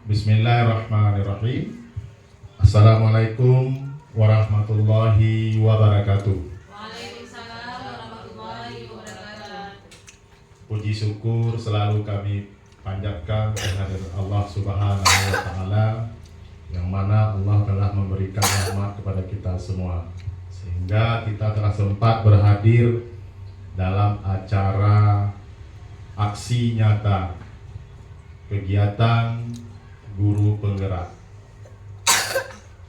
Bismillahirrahmanirrahim. Assalamualaikum warahmatullahi wabarakatuh. Waalaikumsalam warahmatullahi wabarakatuh. Puji syukur selalu kami panjatkan kehadirat Allah Subhanahu wa taala, yang mana Allah telah memberikan rahmat kepada kita semua sehingga kita telah sempat berhadir dalam acara aksi nyata kegiatan guru penggerak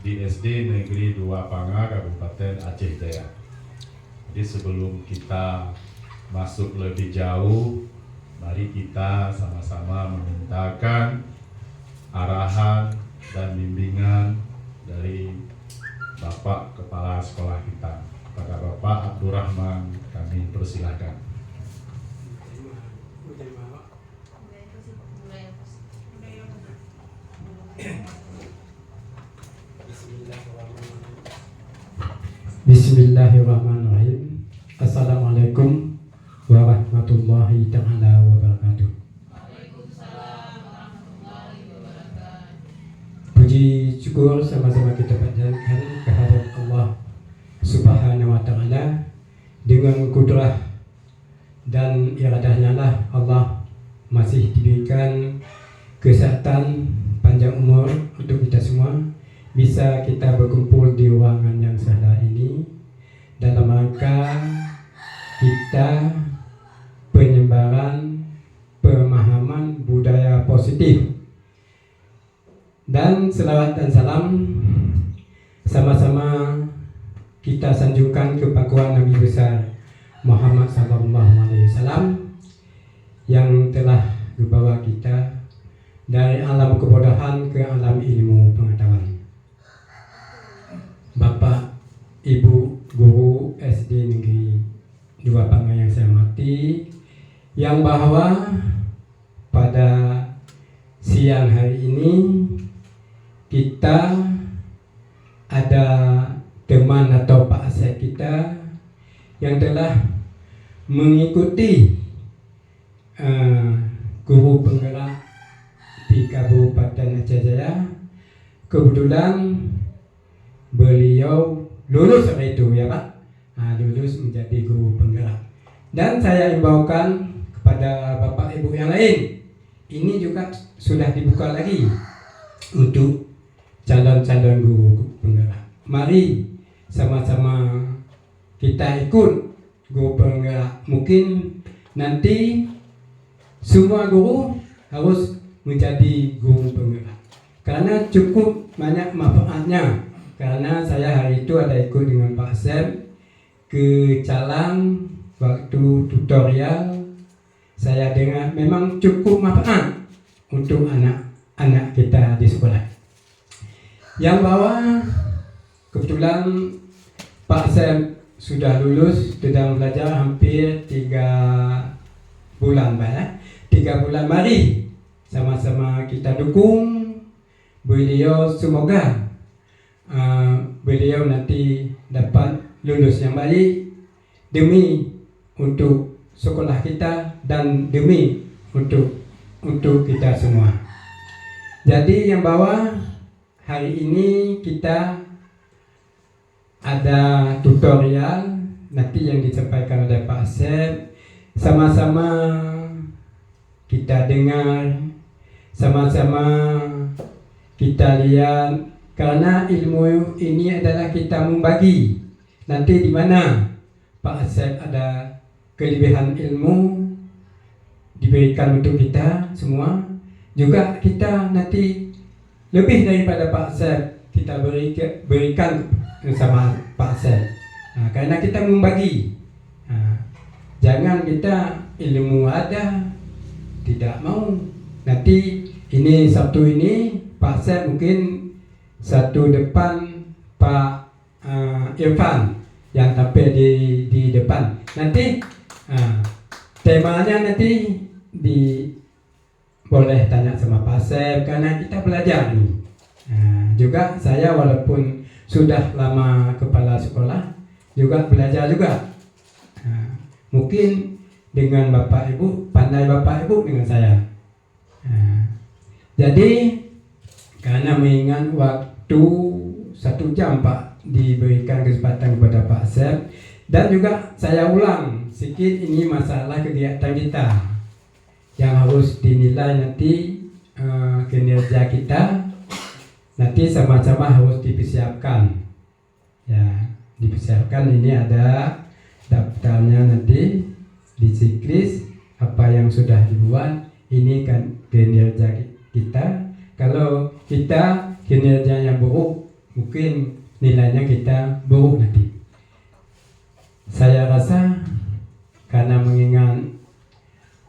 di SD Negeri 2 Panga, Kabupaten Aceh Jaya. Jadi sebelum kita masuk lebih jauh, mari kita sama-sama memintakan arahan dan bimbingan dari Bapak Kepala Sekolah kita. Kepada Bapak Abdurrahman kami persilahkan. Bismillahirrahmanirrahim. Assalamualaikum warahmatullahi ta'ala wabarakatuh. Puji syukur sama-sama kita panjatkan kehadirat Allah Subhanahu wa ta'ala. Dengan kudrah dan iradahnya lah Allah masih diberikan kesehatan, panjang umur untuk kita semua, bisa kita berkumpul di ruangan yang sahlah ini dalam rangka kita penyebaran pemahaman budaya positif. Dan selawat dan salam sama-sama kita sanjungkan ke pangkuan Nabi besar Muhammad SAW yang telah membawa kita dari alam kebodohan ke alam ilmu pengetahuan. Bapak, Ibu, Guru SD Negeri 2 Panga yang saya hormati, yang bahwa pada siang hari ini kita ada teman atau Pak Asep kita yang telah mengikuti guru penggerak di Kabupaten Aceh Jaya. Kebetulan beliau lulus hari itu ya Pak, lulus menjadi guru penggerak. Dan saya imbaukan kepada Bapak Ibu yang lain, ini juga sudah dibuka lagi untuk calon-calon guru penggerak. Mari sama-sama kita ikut guru penggerak. Mungkin nanti semua guru harus menjadi guru penggerak karena cukup banyak manfaatnya. Karena saya hari itu ada ikut dengan Pak Asep ke Calang waktu tutorial, saya dengar memang cukup manfaat untuk anak-anak kita di sekolah. Yang bawah kebetulan Pak Asep sudah lulus, sedang belajar hampir 3 bulan Pak ya. 3 bulan, mari sama-sama kita dukung beliau, semoga beliau nanti dapat lulus yang baik demi untuk sekolah kita dan demi untuk kita semua. Jadi yang bawah, hari ini kita ada tutorial nanti yang disampaikan oleh Pak Asep, sama-sama kita dengar, sama-sama kita lihat. Karena ilmu ini adalah kita membagi. Nanti di mana Pak Asep ada kelebihan ilmu diberikan untuk kita semua, juga kita nanti lebih daripada Pak Asep kita berikan sama Pak Asep. Karena kita membagi. Jangan kita ilmu ada tidak mau. Nanti ini Sabtu ini Pak Asep mungkin satu depan Pak Irfan yang tampil di depan. Nanti temanya nanti boleh tanya sama Pak Asep karena kita belajar nih. Juga saya walaupun sudah lama kepala sekolah juga belajar juga. Mungkin dengan Bapak Ibu, pandai Bapak Ibu dengan saya. Jadi Karena mengingat waktu 1 jam Pak diberikan kesempatan kepada Pak Asep. Dan juga saya ulang sedikit, ini masalah kegiatan kita yang harus dinilai nanti kinerja kita nanti sama-sama harus dipersiapkan ya, dipersiapkan. Ini ada daftarnya nanti di checklist apa yang sudah dibuat. Ini kan kinerja kita. Kalau kita kinerjanya buruk, mungkin nilainya kita buruk nanti. Saya rasa karena mengingat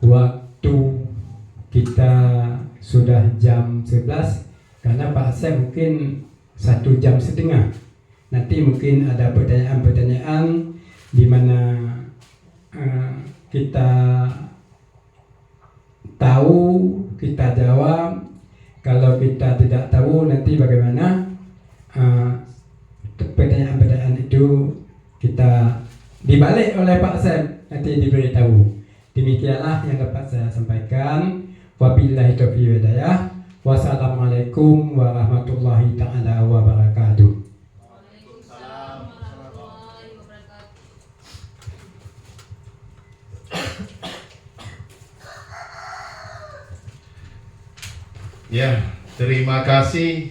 waktu kita sudah jam 11, karena Pak Asep mungkin 1,5 jam. Nanti mungkin ada pertanyaan-pertanyaan di mana kita tahu, kita jawab. Kalau kita tidak tahu nanti bagaimana, pertanyaan-pertanyaan itu kita dibalik oleh Pak Asep, nanti diberitahu. Demikianlah yang dapat saya sampaikan. Wabillahi taufiq wal hidayah. Wassalamualaikum warahmatullahi taala wabarakatuh. Waalaikumsalam warahmatullahi wabarakatuh. Ya, terima kasih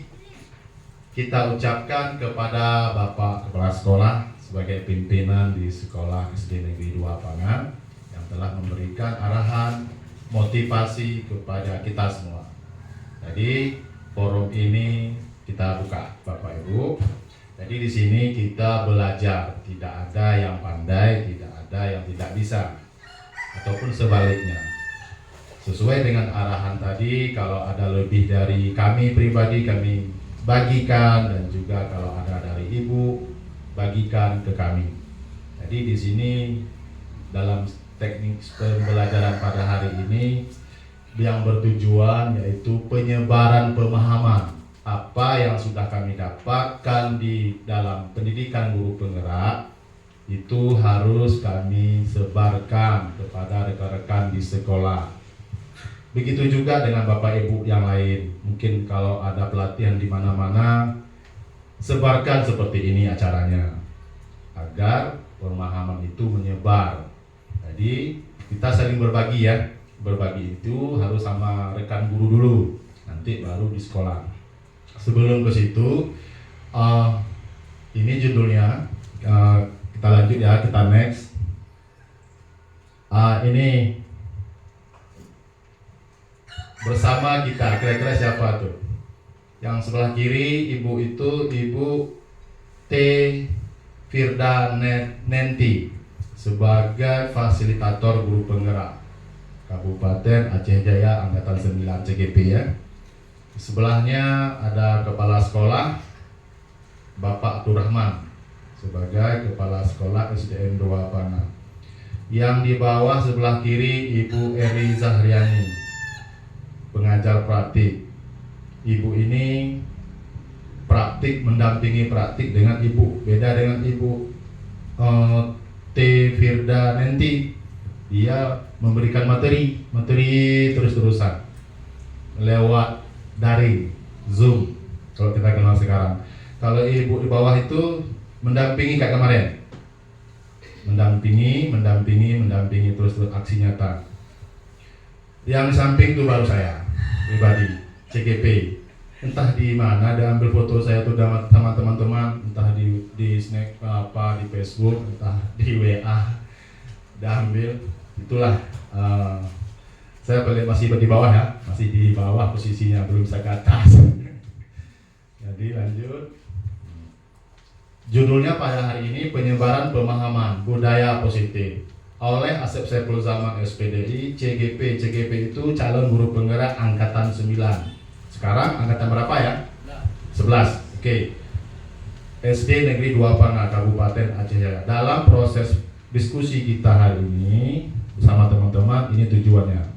kita ucapkan kepada Bapak Kepala Sekolah sebagai pimpinan di Sekolah SD Negeri 2 Pangan yang telah memberikan arahan motivasi kepada kita semua. Jadi forum ini kita buka Bapak Ibu. Jadi di sini kita belajar, tidak ada yang pandai, tidak ada yang tidak bisa, ataupun sebaliknya. Sesuai dengan arahan tadi, kalau ada lebih dari kami pribadi, kami bagikan, dan juga kalau ada dari Ibu, bagikan ke kami. Jadi di sini dalam teknik pembelajaran pada hari ini yang bertujuan yaitu penyebaran pemahaman apa yang sudah kami dapatkan di dalam pendidikan guru penggerak, itu harus kami sebarkan kepada rekan-rekan di sekolah. Begitu juga dengan Bapak Ibu yang lain. Mungkin kalau ada pelatihan di mana-mana, sebarkan seperti ini acaranya agar pemahaman itu menyebar. Jadi kita saling berbagi ya. Berbagi itu harus sama rekan guru dulu, nanti baru di sekolah. Sebelum ke situ, ini judulnya, kita lanjut ya, kita next. Ini bersama kita, kira-kira siapa tuh? Yang sebelah kiri Ibu itu Ibu T. Firda Nenti sebagai fasilitator guru penggerak Kabupaten Aceh Jaya Angkatan 9 CGP ya. Sebelahnya ada kepala sekolah Bapak Abdurrahman sebagai kepala sekolah SDN 2 Pangan. Yang di bawah sebelah kiri Ibu Eri Zahriani, pengajar praktik. Ibu ini praktik, mendampingi praktik dengan Ibu, beda dengan Ibu T. Firda Nenti. Dia memberikan materi terus-terusan lewat daring, Zoom kalau kita kenal sekarang. Kalau Ibu di bawah itu mendampingi kayak kemarin, mendampingi terus aksi nyata. Yang di samping itu baru saya pribadi, CGP. Entah di mana ada ambil foto saya tuh sama teman-teman, entah di snack apa, di Facebook, entah di WA, udah ambil. Itulah saya masih di bawah ya, masih di bawah posisinya, belum bisa ke atas. Jadi lanjut. Judulnya pada hari ini penyebaran pemahaman budaya positif oleh Asep Saiful Zaman SPDI CGP. CGP itu calon guru penggerak angkatan 9. Sekarang angkatan berapa ya? 11. Oke. SD Negeri 2 Pangan Kabupaten Aceh Jaya. Dalam proses diskusi kita hari ini bersama teman-teman, ini tujuannya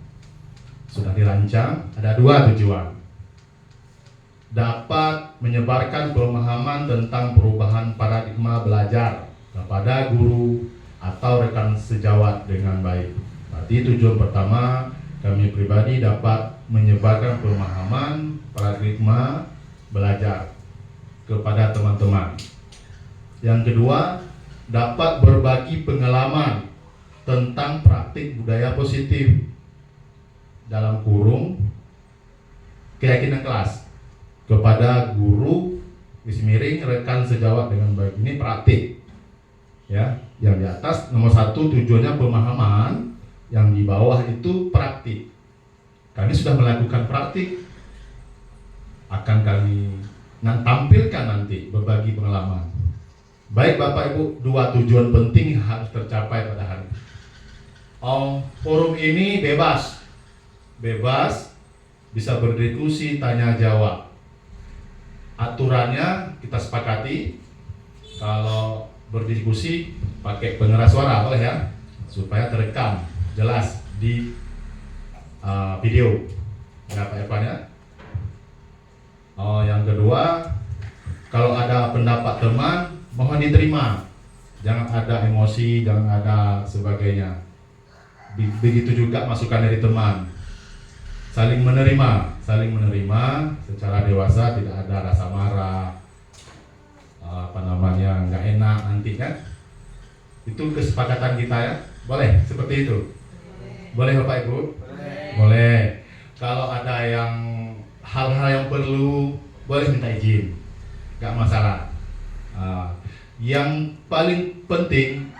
sudah dirancang, ada 2 tujuan. Dapat menyebarkan pemahaman tentang perubahan paradigma belajar kepada guru atau rekan sejawat dengan baik. Berarti tujuan pertama, kami pribadi dapat menyebarkan pemahaman paradigma belajar kepada teman-teman. Yang kedua, dapat berbagi pengalaman tentang praktik budaya positif dalam kurung keyakinan kelas kepada guru Wismiring, rekan sejawat dengan baik. Ini praktik ya. Yang di atas nomor 1 tujuannya pemahaman, yang di bawah itu praktik. Kami sudah melakukan praktik, akan kami tampilkan nanti berbagi pengalaman. Baik Bapak Ibu, 2 tujuan penting harus tercapai pada hari ini. Forum ini bebas, bisa berdiskusi, tanya jawab. Aturannya kita sepakati, kalau berdiskusi pakai pengeras suara boleh ya, supaya terekam jelas di video. Ya Pak Evan ya. Yang kedua, kalau ada pendapat teman mohon diterima, jangan ada emosi, jangan ada sebagainya. Begitu juga masukan dari teman, saling menerima secara dewasa, tidak ada rasa marah, nggak enak nanti kan. Itu kesepakatan kita ya, boleh seperti itu. Boleh Bapak Ibu? Boleh. Kalau ada yang hal-hal yang perlu, boleh minta izin, nggak masalah. Yang paling penting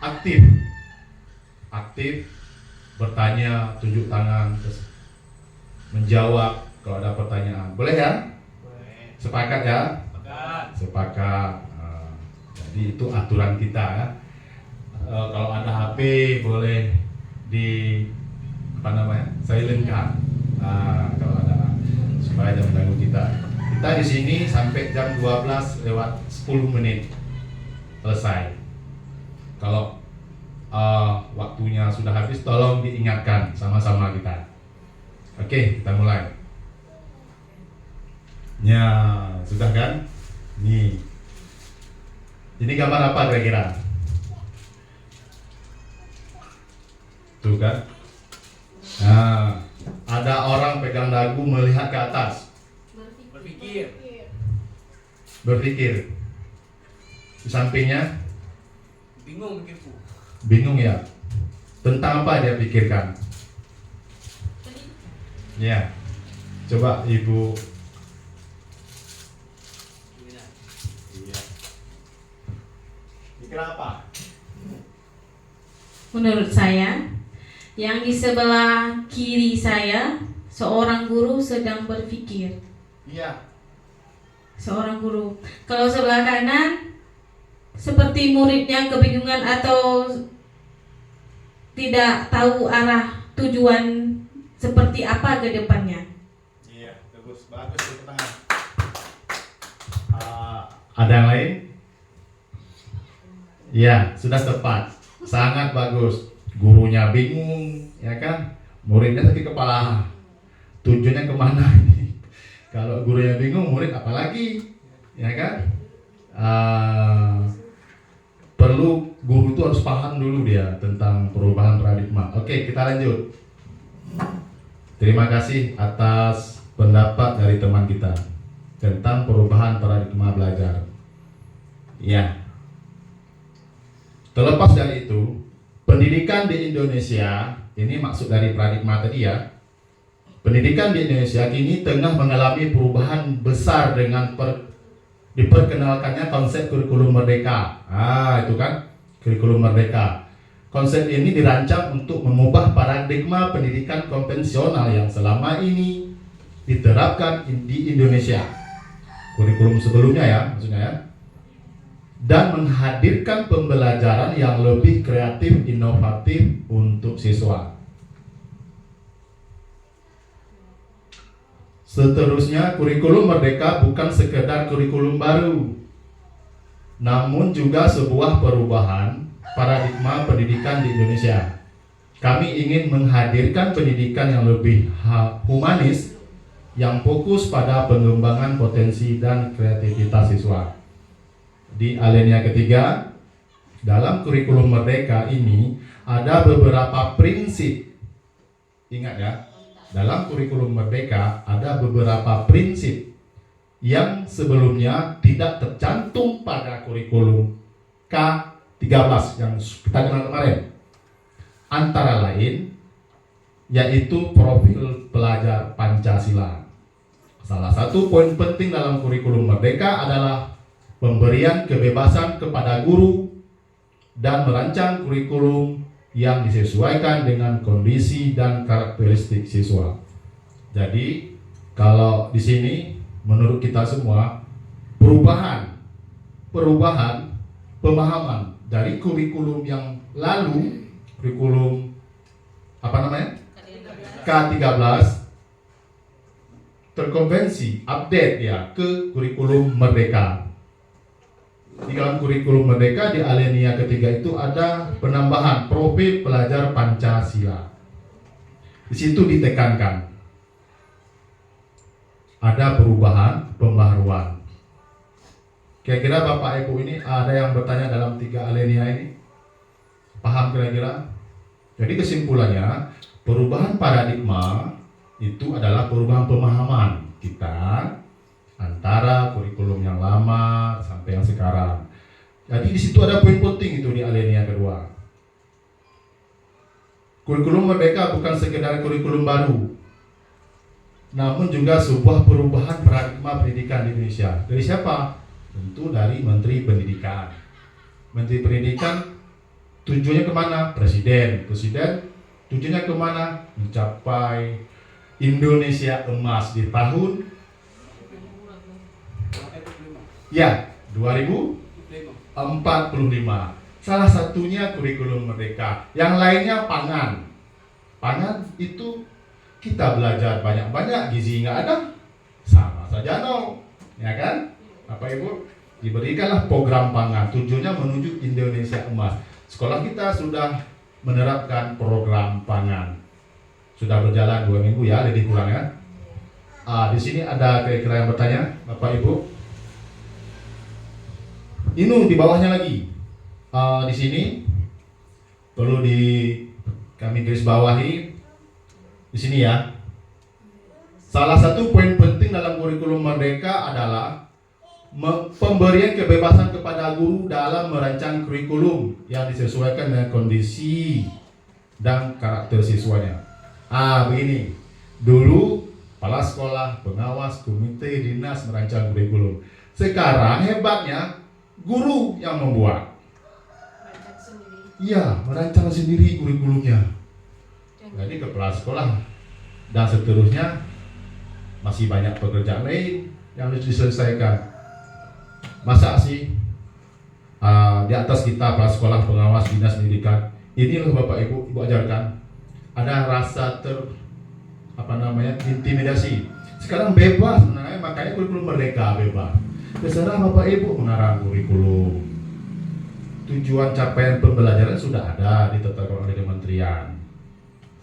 aktif bertanya, tunjuk tangan, terus menjawab kalau ada pertanyaan. Boleh ya? Boleh. Sepakat ya? Sepakat. Jadi itu aturan kita ya. Kalau ada HP boleh di silent kan. Kalau ada, supaya jangan ganggu kita. Kita di sini sampai jam 12:10 selesai. Kalau waktunya sudah habis, tolong diingatkan sama-sama kita. Oke, kita mulai. Ya, sudah kan? Nih. Ini gambar apa kira-kira? Tuh kan? Nah, ada orang pegang dagu melihat ke atas. Berpikir. Di sampingnya bingung ya. Tentang apa dia pikirkan? Ya. Coba Ibu. Iya. Pikir apa? Menurut saya, yang di sebelah kiri saya, seorang guru sedang berpikir. Iya. Seorang guru. Kalau sebelah kanan, seperti muridnya kebingungan atau tidak tahu arah tujuan seperti apa ke depannya. Iya, bagus di tengah. Ada yang lain? Iya, sudah tepat. Sangat bagus. Gurunya bingung, ya kan? Muridnya sakit kepala. Tujuannya kemana ini? Kalau gurunya bingung, murid apalagi, ya kan? Perlu guru itu harus paham dulu dia tentang perubahan paradigma. Oke, kita lanjut. Terima kasih atas pendapat dari teman kita tentang perubahan paradigma belajar. Ya. Terlepas dari itu, pendidikan di Indonesia, ini maksud dari paradigma tadi ya. Pendidikan di Indonesia kini tengah mengalami perubahan besar dengan diperkenalkannya konsep kurikulum merdeka. Itu kan kurikulum merdeka. Konsep ini dirancang untuk mengubah paradigma pendidikan konvensional yang selama ini diterapkan di Indonesia. Kurikulum sebelumnya ya, maksudnya ya. Dan menghadirkan pembelajaran yang lebih kreatif, inovatif untuk siswa. Seterusnya, kurikulum merdeka bukan sekedar kurikulum baru, namun juga sebuah perubahan paradigma pendidikan di Indonesia. Kami ingin menghadirkan pendidikan yang lebih humanis, yang fokus pada pengembangan potensi dan kreativitas siswa. Di alinea ketiga, dalam kurikulum merdeka ini ada beberapa prinsip. Ingat ya, dalam kurikulum merdeka ada beberapa prinsip yang sebelumnya tidak tercantum pada kurikulum K13 yang kita kenal kemarin. Antara lain yaitu profil pelajar Pancasila. Salah satu poin penting dalam kurikulum Merdeka adalah pemberian kebebasan kepada guru dan merancang kurikulum yang disesuaikan dengan kondisi dan karakteristik siswa. Jadi, kalau di sini menurut kita semua perubahan pemahaman dari kurikulum yang lalu, kurikulum K13 terkonvensi update ya ke kurikulum Merdeka. Di dalam kurikulum Merdeka di alinea ketiga itu ada penambahan profil pelajar Pancasila. Di situ ditekankan ada perubahan pembaharuan. Kira-kira Bapak Ibu ini ada yang bertanya dalam 3 alinea ini? Paham kira-kira? Jadi kesimpulannya perubahan paradigma itu adalah perubahan pemahaman kita antara kurikulum yang lama sampai yang sekarang. Jadi di situ ada poin penting itu di alinea kedua. Kurikulum Merdeka bukan sekedar kurikulum baru, namun juga sebuah perubahan paradigma pendidikan di Indonesia. Dari siapa? Tentu dari Menteri Pendidikan. Menteri Pendidikan tujuannya kemana? Presiden tujuannya kemana? Mencapai Indonesia emas di tahun 2045. Salah satunya kurikulum Merdeka. Yang lainnya pangan. Pangan itu kita belajar banyak-banyak, gizi nggak ada, sama saja no, ya kan? Bapak Ibu, diberikanlah program pangan. Tujuannya menuju Indonesia emas. Sekolah kita sudah menerapkan program pangan. Sudah berjalan 2 minggu ya, lebih kurang ya. Di sini ada kira-kira yang bertanya, Bapak Ibu. Ini di bawahnya lagi. Di sini perlu kami garis bawahi di sini ya. Salah satu poin penting dalam kurikulum Merdeka adalah pemberian kebebasan kepada guru dalam merancang kurikulum yang disesuaikan dengan kondisi dan karakter siswanya. Begini, dulu kepala sekolah, pengawas, komite, dinas merancang kurikulum. Sekarang hebatnya guru yang membuat. Iya, merancang sendiri kurikulumnya. Jadi kepala sekolah dan seterusnya masih banyak pekerjaan lain yang harus diselesaikan. Masa sih di atas kita kepala sekolah, pengawas, dinas pendidikan, ini loh Bapak Ibu ajarkan. Ada rasa intimidasi. Sekarang bebas, makanya kurikulum Merdeka bebas. Terserah Bapak Ibu mengarang kurikulum. Tujuan capaian pembelajaran sudah ada ditetapkan oleh kementerian.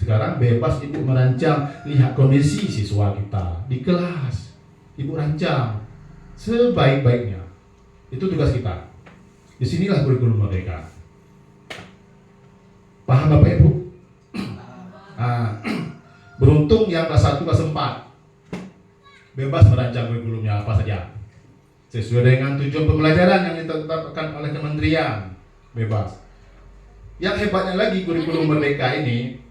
Sekarang bebas Ibu merancang, lihat kondisi siswa kita di kelas. Ibu rancang sebaik-baiknya. Itu tugas kita. Disinilah kurikulum Merdeka. Paham Bapak Ibu? Beruntung yang kelas 1, kelas 4 bebas merancang kurikulumnya apa saja sesuai dengan tujuan pembelajaran yang ditetapkan oleh kementerian, bebas. Yang hebatnya lagi kurikulum Merdeka ini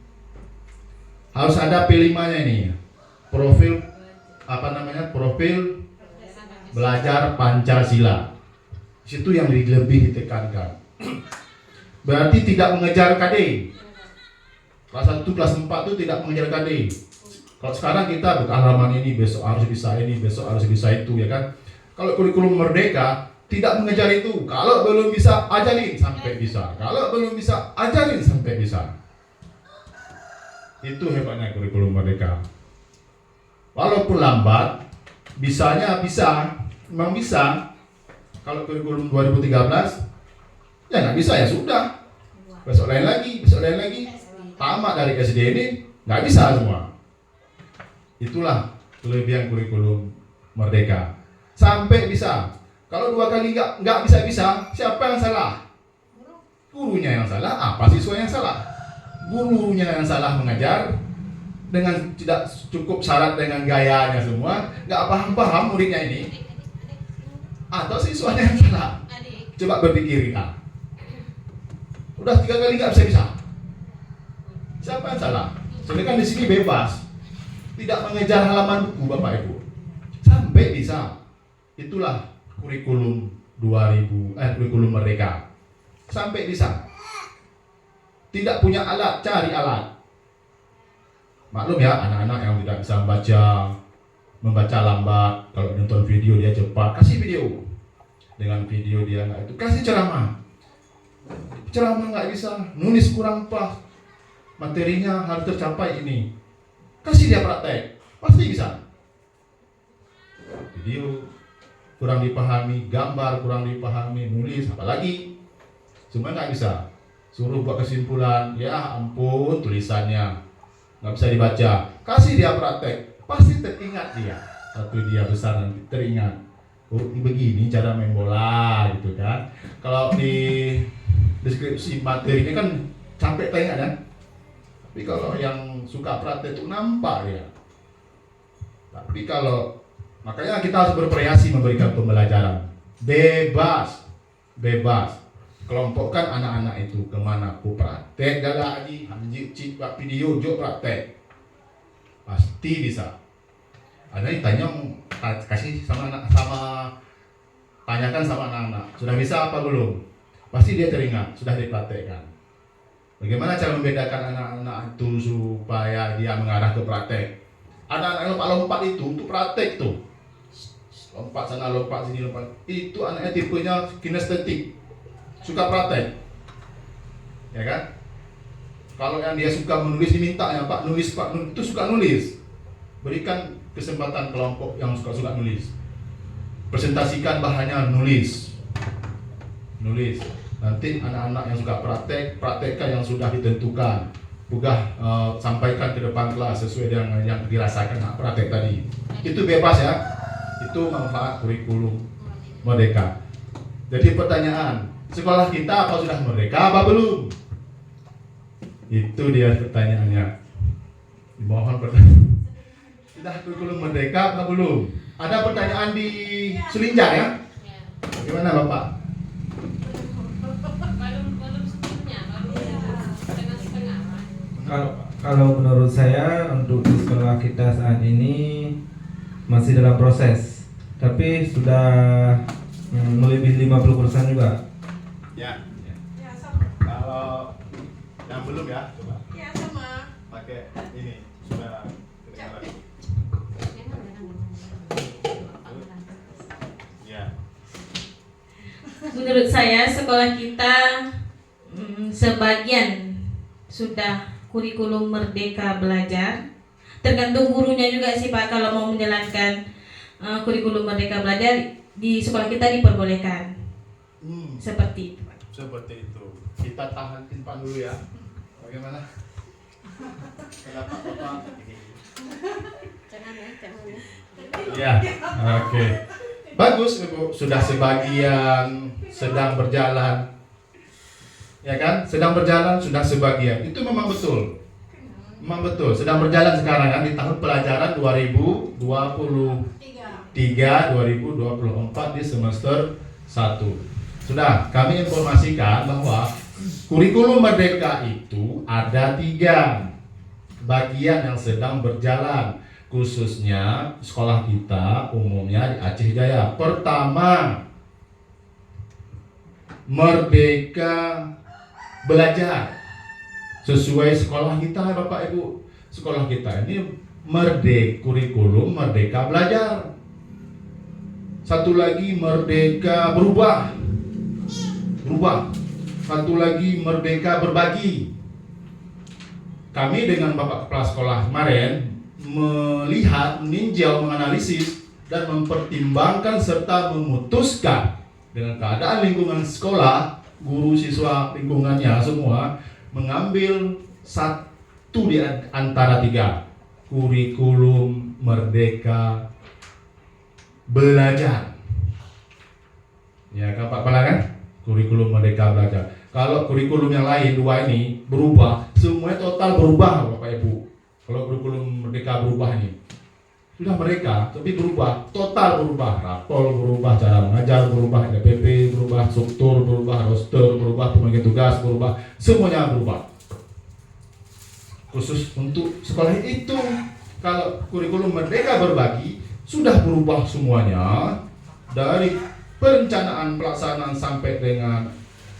harus ada P5-nya ini, profil profil belajar Pancasila. Situ yang lebih ditekankan. Berarti tidak mengejar KD. Kelas 1, kelas 4 itu tidak mengejar KD. Kalau sekarang kita halaman ini, besok harus bisa ini, besok harus bisa itu, ya kan? Kalau kurikulum Merdeka tidak mengejar itu. Kalau belum bisa, ajarin sampai bisa. Kalau belum bisa, ajarin sampai bisa. Itu hebatnya kurikulum Merdeka. Walaupun lambat, bisanya bisa, memang bisa. Kalau kurikulum 2013, ya nggak bisa ya sudah. Besok lain lagi, tamat dari SD ini nggak bisa semua. Itulah kelebihan kurikulum Merdeka. Sampai bisa. Kalau 2 kali nggak bisa, siapa yang salah? Gurunya yang salah. Apa siswa yang salah? Gurunya yang salah mengajar, dengan tidak cukup syarat dengan gayanya semua, nggak paham muridnya ini, atau siswanya yang salah? Coba berpikir ya. Udah 3 kali nggak bisa. Siapa yang salah? Sedangkan di sini bebas, tidak mengejar halaman buku Bapak Ibu, sampai bisa. Itulah kurikulum kurikulum merdeka. Sampai bisa. Tidak punya alat, cari alat. Maklum ya, anak-anak yang tidak bisa membaca lambat, kalau nonton video dia cepat, kasih video. Dengan video dia nggak itu, kasih ceramah nggak bisa, nulis kurang pas, materinya harus tercapai ini, kasih dia praktek, pasti bisa. Video kurang dipahami, gambar kurang dipahami, nulis apalagi, semua nggak bisa. Suruh buat kesimpulan, ya ampun tulisannya nggak bisa dibaca, kasih dia praktek, pasti teringat dia. Waktu dia besar nanti teringat, oh begini cara main bola gitu kan. Kalau di deskripsi materi ini kan sampai tengah kan, tapi kalau yang suka praktek itu nampak ya. Tapi kalau makanya kita harus bervariasi memberikan pembelajaran, bebas. Kelompokkan anak-anak itu kemana, ku praktek lagi, anjir cik video jok praktek, pasti bisa. Ada yang tanya, kasih tanyakan sama anak-anak, sudah bisa apa belum? Pasti dia teringat, sudah dipraktekkan. Bagaimana cara membedakan anak-anak itu supaya dia mengarah ke praktek? Anak-anak lompat itu untuk praktek tuh, lompat sana, lompat sini, lompat. Itu anaknya tipenya kinestetik, suka praktek, ya kan? Kalau yang dia suka menulis diminta ya Pak nulis itu suka nulis. Berikan kesempatan kelompok yang suka nulis. Presentasikan bahannya nulis. Nanti anak-anak yang suka praktekkan yang sudah ditentukan. Sampaikan ke depan kelas sesuai dengan yang dirasakan praktek tadi. Itu bebas ya. Itu manfaat kurikulum merdeka. Jadi pertanyaan, sekolah kita apa sudah merdeka apa belum? Itu dia pertanyaannya. Dimohon pertanyaan. Sudah kurikulum merdeka apa belum? Ada pertanyaan di Selinjar ya? Gimana Bapak? Kalau menurut saya untuk di sekolah kita saat ini masih dalam proses, tapi sudah melebihi 50% juga. Ya. Kalau yang belum ya, coba. Ya sama. Pakai ini sudah kedengaran. Ya. Menurut saya sekolah kita sebagian sudah kurikulum merdeka belajar. Tergantung gurunya juga sih Pak, kalau mau menjalankan kurikulum merdeka belajar di sekolah kita diperbolehkan. Seperti itu Pak. Seperti itu. Kita tahan timpan dulu ya. Bagaimana? Kenapa Bapak? Jangan ya. Ya, oke. Bagus Ibu, sudah sebagian sedang berjalan. Ya kan? Sedang berjalan sudah sebagian. Itu memang betul. Memang betul, sedang berjalan sekarang kan di tahun pelajaran 2023-2024 di semester 1. Sudah, kami informasikan bahwa kurikulum merdeka itu ada 3 bagian yang sedang berjalan, khususnya sekolah kita umumnya di Aceh Jaya. Pertama, merdeka belajar sesuai sekolah kita Bapak Ibu. Sekolah kita ini kurikulum merdeka belajar. Satu lagi merdeka berubah. Satu lagi merdeka berbagi. Kami dengan Bapak Kepala Sekolah kemarin melihat, meninjau, menganalisis dan mempertimbangkan serta memutuskan dengan keadaan lingkungan sekolah, guru, siswa, lingkungannya semua mengambil satu di antara 3 kurikulum merdeka belajar. Ya kan Pak Kepala kan? Kurikulum merdeka belajar. Kalau kurikulum yang lain 2 ini berubah, semuanya total berubah Bapak Ibu. Kalau kurikulum Merdeka berubah nih, sudah mereka, tapi berubah, total berubah, rapol berubah, cara mengajar berubah, DPP berubah, struktur berubah, roster berubah, pembagian tugas berubah, semuanya berubah. Khusus untuk sekolah itu, kalau kurikulum Merdeka berbagi sudah berubah semuanya, dari perencanaan, pelaksanaan sampai dengan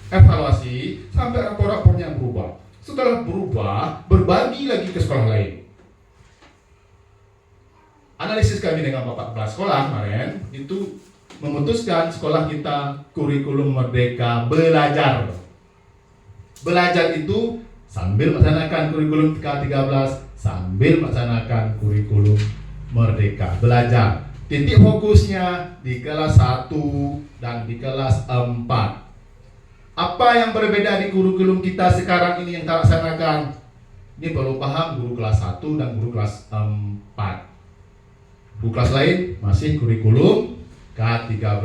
evaluasi sampai rapor-rapornya berubah. Setelah berubah, berbagi lagi ke sekolah lain. Analisis kami dengan Bapak Kepala Sekolah kemarin itu memutuskan sekolah kita kurikulum Merdeka belajar. Belajar itu sambil melaksanakan kurikulum K13, sambil melaksanakan kurikulum Merdeka belajar. Titik fokusnya di kelas 1 dan di kelas 4. Apa yang berbeda di kurikulum kita sekarang ini yang kita laksanakan? Ini perlu paham guru kelas 1 dan guru kelas 4. Guru kelas lain masih kurikulum K13.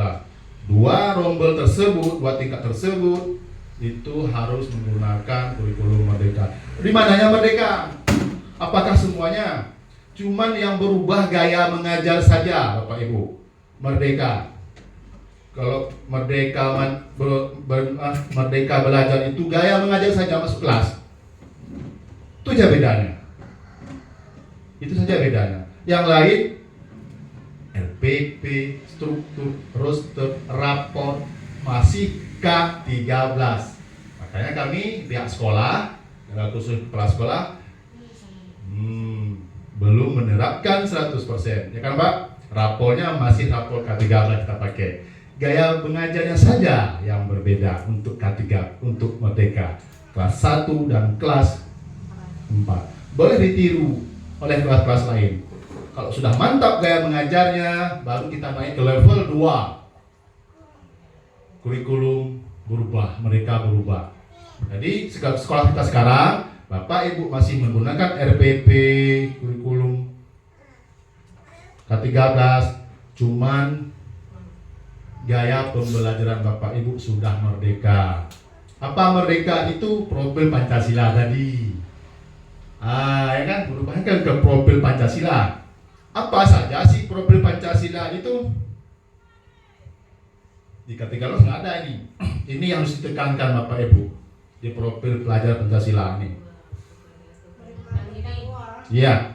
Dua rombel tersebut, dua tingkat tersebut itu harus menggunakan kurikulum Merdeka. Di mananya Merdeka? Apakah semuanya? Cuman yang berubah gaya mengajar saja, Bapak Ibu. Merdeka. Kalau Merdeka belajar itu gaya mengajar saja masuk kelas. Itu saja bedanya. Itu saja bedanya. Yang lain LPP, struktur, roster, rapor masih K13. Makanya kami pihak sekolah, dengan khusus kepala sekolah, belum menerapkan 100%. Ya kan Pak? Rapornya masih rapor K13 kita pakai. Gaya pengajarnya saja yang berbeda untuk K3, untuk Merdeka. Kelas 1 dan kelas 4. Boleh ditiru oleh kelas-kelas lain. Kalau sudah mantap gaya mengajarnya, baru kita naik ke level 2. Kurikulum berubah, mereka berubah. Jadi sekolah kita sekarang, Bapak Ibu masih menggunakan RPP, kurikulum K13, cuman gaya pembelajaran Bapak Ibu sudah merdeka. Apa merdeka itu? Profil Pancasila tadi. Ya kan, berubahnya kan ke profil Pancasila. Apa saja sih profil Pancasila itu? Di K13 nggak ada ini. Ini yang harus ditekankan Bapak Ibu di profil pelajar Pancasila ini. Iya.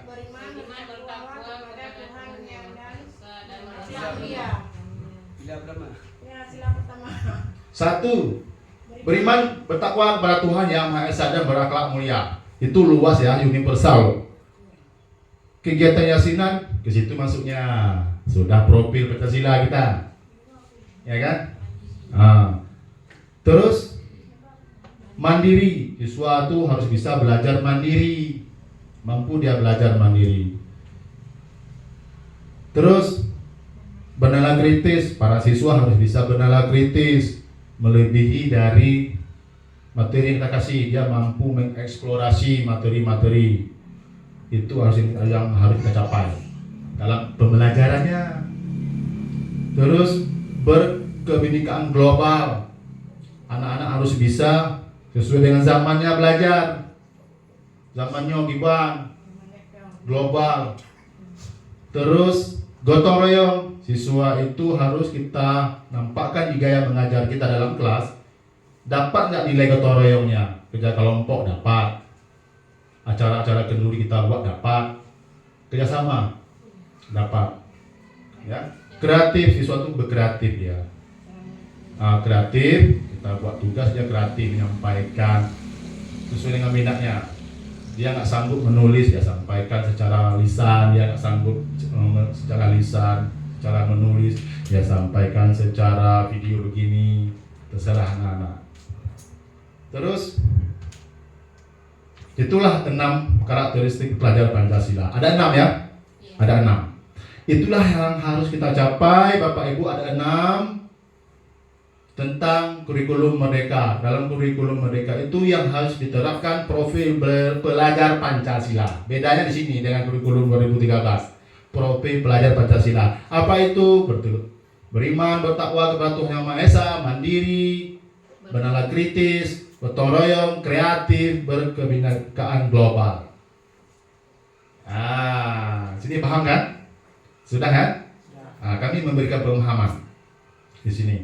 Satu, beriman bertakwa kepada Tuhan yang Maha Esa dan berakhlak mulia. Itu luas ya, universal. Kegiatan yasinan ke situ masuknya. Sudah profil Pancasila kita. Ya kan? Terus mandiri, siswa itu harus bisa belajar mandiri. Mampu dia belajar mandiri. Terus bernalar kritis, para siswa harus bisa bernalar kritis, melebihi dari materi yang kita kasih. Dia mampu mengeksplorasi materi-materi. Itu yang harus kita capai dalam pembelajarannya. Terus berkebinekaan global, anak-anak harus bisa sesuai dengan zamannya belajar. Zamannya gibang global. Terus gotong royong, siswa itu harus kita nampakkan di gaya mengajar kita dalam kelas. Dapat nggak nilai gotong royongnya? Kerja kelompok dapat, acara-acara kenduri kita buat dapat, kerjasama dapat, ya. Kreatif, siswa itu berkreatif ya. Kreatif, kita buat tugas dia kreatif menyampaikan sesuai dengan minatnya. Dia nggak sanggup menulis, dia sampaikan secara lisan. Dia nggak sanggup secara lisan, secara menulis, dia sampaikan secara video begini. Terserah anak-anak. Terus itulah 6 karakteristik pelajar Pancasila. Ada 6 ya? Ada 6. Itulah yang harus kita capai Bapak Ibu. Ada 6 tentang kurikulum Merdeka. Dalam kurikulum Merdeka itu yang harus diterapkan profil pelajar Pancasila. Bedanya di sini dengan kurikulum 2013. Profil pelajar Pancasila. Apa itu? Beriman, bertakwa kepada Tuhan Yang Maha Esa, mandiri, bernalar kritis, gotong royong, kreatif, berkebinekaan global. Sini paham kan? Sudah kan? Kami memberikan pemahaman di sini.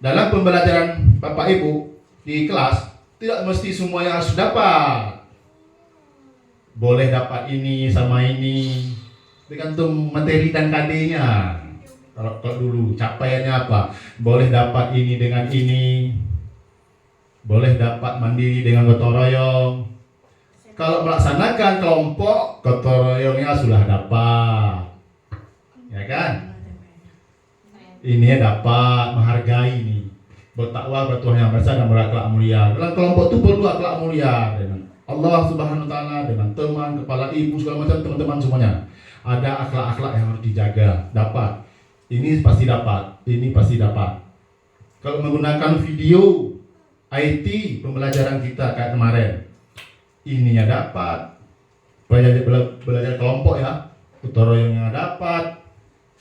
Dalam pembelajaran Bapak Ibu di kelas tidak mesti semuanya harus dapat. Boleh dapat ini sama ini, tergantung materi dan KD-nya. Kalau dulu capaiannya apa? Boleh dapat ini dengan ini, boleh dapat mandiri dengan gotong royong. Kalau melaksanakan kelompok, gotong royongnya sudah dapat, ya kan? Ini dapat menghargai ini, bertakwa kepada Tuhan yang besar dan berakhlak mulia. Dalam kelompok itu perlu akhlak mulia dengan Allah Subhanahu Wa Taala, dengan teman, kepala ibu, segala macam teman-teman semuanya. Ada akhlak-akhlak yang harus dijaga. Dapat, ini pasti dapat, ini pasti dapat. Kalau menggunakan video IT pembelajaran kita kayak kemarin, ininya dapat. Belajar kelompok ya, gotong dapat,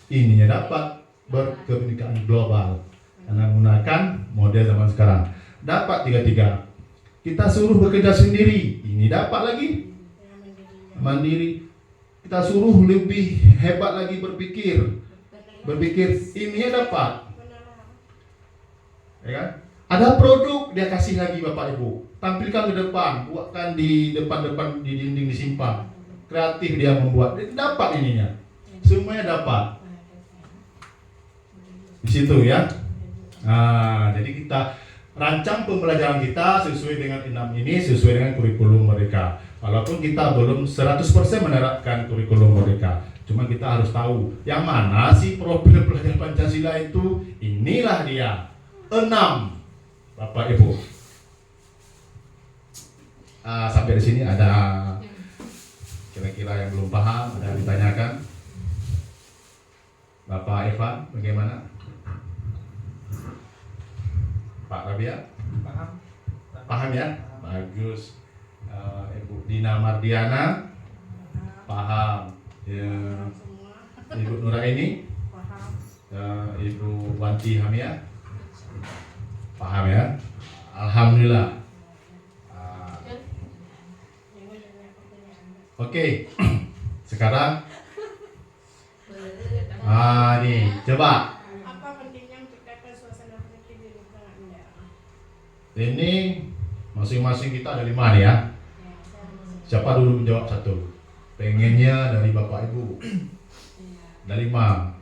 ininya dapat. Berkebinekaan global karena menggunakan model zaman sekarang dapat tiga-tiga. Kita suruh bekerja sendiri, ini dapat lagi mandiri. Kita suruh lebih hebat lagi berpikir, ininya dapat, ya kan? Ada produk dia kasih lagi Bapak Ibu, tampilkan ke depan, buatkan di depan di dinding disimpan. Kreatif dia membuat, dapat ininya, semuanya dapat. Di situ ya. Jadi kita rancang pembelajaran kita sesuai dengan 6 ini, sesuai dengan kurikulum mereka. Walaupun kita belum 100% menerapkan kurikulum mereka, cuma kita harus tahu yang mana sih profil pelajar Pancasila itu. Inilah dia 6, Bapak Ibu. Sampai di sini ada kira-kira yang belum paham, ada yang ditanyakan. Bapak Evan, bagaimana? Pak Rabia? Paham ya? Bagus. Ibu Dina Mardiana? Paham. Ya. Ibu Nuraini? Ibu Wanti Hamia? Paham ya? Alhamdulillah. Oke. Sekarang nih, coba. Ini masing-masing kita ada 5 nih ya. Siapa dulu menjawab 1? Pengennya dari Bapak Ibu. Ada 5.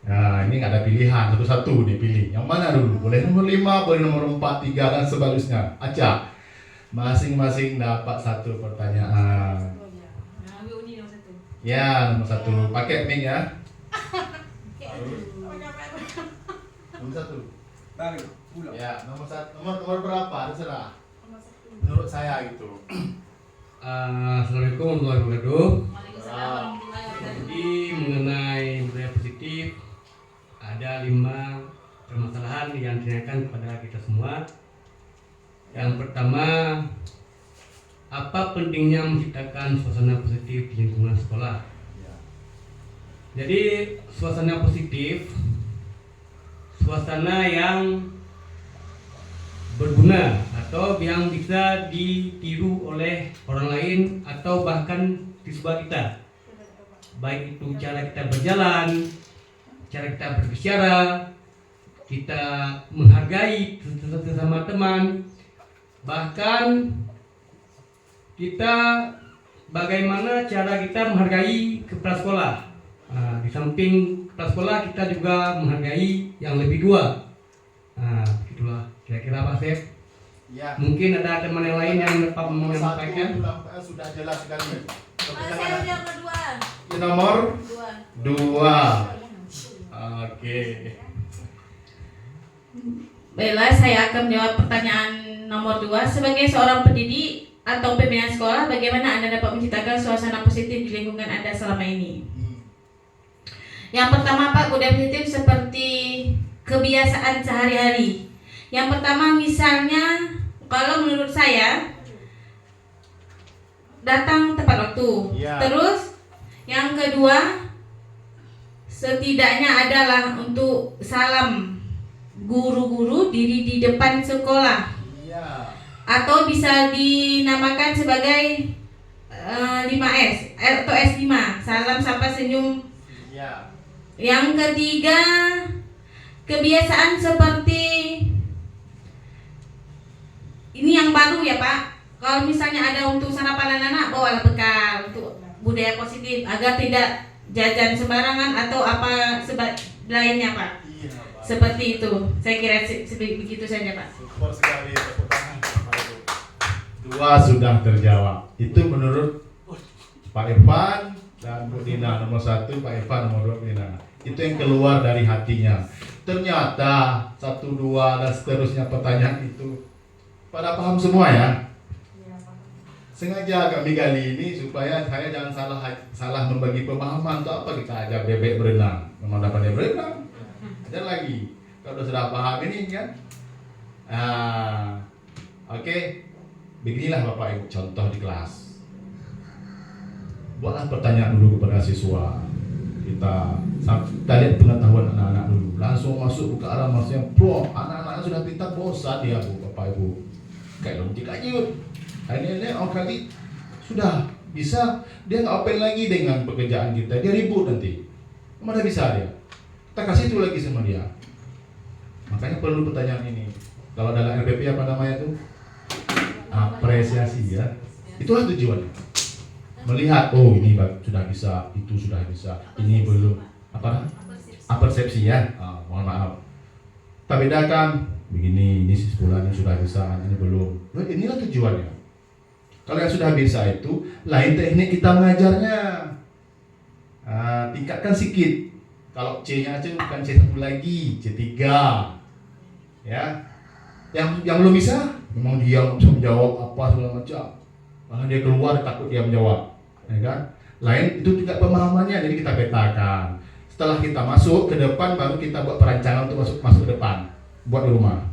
Nah, ini nggak ada pilihan, satu-satu dipilih. Yang mana dulu? Boleh nomor 5, boleh nomor 4, 3 dan sebaliknya. Acak. Masing-masing dapat 1 pertanyaan. Ya, nomor 1. Pakai mic ya. Nomor 1. Ya, nomor berapa? Terserah. Menurut saya gitu. Assalamualaikum warahmatullahi wabarakatuh. Waalaikumsalam warahmatullahi wabarakatuh. Jadi mengenai budaya positif ada 5 permasalahan yang ditanyakan kepada kita semua. Yang pertama, apa pentingnya menciptakan suasana positif di lingkungan sekolah? Jadi suasana positif, suasana yang berguna atau yang bisa ditiru oleh orang lain atau bahkan di sebelah kita. Baik itu cara kita berjalan, cara kita berbicara, kita menghargai sesama teman, bahkan kita bagaimana cara kita menghargai kepala sekolah. Di samping kepala sekolah kita juga menghargai yang lebih tua. Itulah kira-kira Pak Sef. Ya. Mungkin ada teman yang lain yang dapat menyampaikan. Sudah jelas sekali. Saya yang kedua. Nomor 2. 2. Oke. Baiklah, saya akan menjawab pertanyaan nomor 2. Sebagai seorang pendidik atau pembina sekolah, bagaimana Anda dapat menciptakan suasana positif di lingkungan Anda selama ini? Yang pertama, Pak, budaya positif seperti kebiasaan sehari-hari. Yang pertama, misalnya kalau menurut saya datang tepat waktu. Ya. Terus yang kedua, setidaknya adalah untuk salam guru-guru diri di depan sekolah. Iya. Atau bisa dinamakan sebagai 5S atau S5, salam sapa senyum. Ya. Yang ketiga, kebiasaan seperti ini yang baru ya Pak. Kalau misalnya ada untuk sarapan anak-anak, bawalah bekal untuk budaya positif agar tidak jajan sembarangan atau apa lainnya Pak. Iya, Pak. Seperti itu. Saya kira begitu saja Pak. Super sekali, tepuk tangan Bapak Ibu. 2 sudah terjawab. Itu menurut Pak Irfan dan Bu Dina. Nomor 1 Pak Irfan, nomor 2 Bu Dina. Itu yang keluar dari hatinya. Ternyata 1, 2 dan seterusnya pertanyaan itu pada paham semua ya. Sengaja kami kali ini supaya saya jangan salah membagi pemahaman. Untuk apa kita ajar bebek berenang? Memang dapat dia berenang. Ajar lagi. Kalau sudah paham ini kan. Oke. Beginilah Bapak Ibu contoh di kelas. Buatlah pertanyaan dulu kepada siswa. Kita lihat pengetahuan anak-anak dulu. Langsung masuk ke arah maksudnya pro. Anak-anak sudah pintar, bosan dia Bu, Bapak Ibu. Kayak loncik aja. Ini kali sudah bisa, dia nggak open lagi dengan pekerjaan kita, dia ribut nanti. Mana bisa dia? Kita kasih itu lagi sama dia. Makanya perlu pertanyaan ini. Kalau dalam LPP apa namanya itu? Apresiasi ya. Itulah tujuannya. Melihat, oh ini sudah bisa, itu sudah bisa, ini belum. Apa? Apersepsi ya. Mohon maaf. Kita bedakan. Begini, ini si sekolah ini sudah bisa, ini belum. Inilah tujuannya. Kalau yang sudah bisa itu, lain teknik kita mengajarnya. Tingkatkan sedikit. Kalau C-nya aja bukan C1 lagi, C3. Ya. Yang belum bisa, memang dia nggak bisa menjawab apa segala macam. Malah dia keluar takut dia menjawab. Ya kan? Lain itu juga pemahamannya, jadi kita petakan. Setelah kita masuk ke depan, baru kita buat perancangan untuk masuk ke depan. Buat di rumah.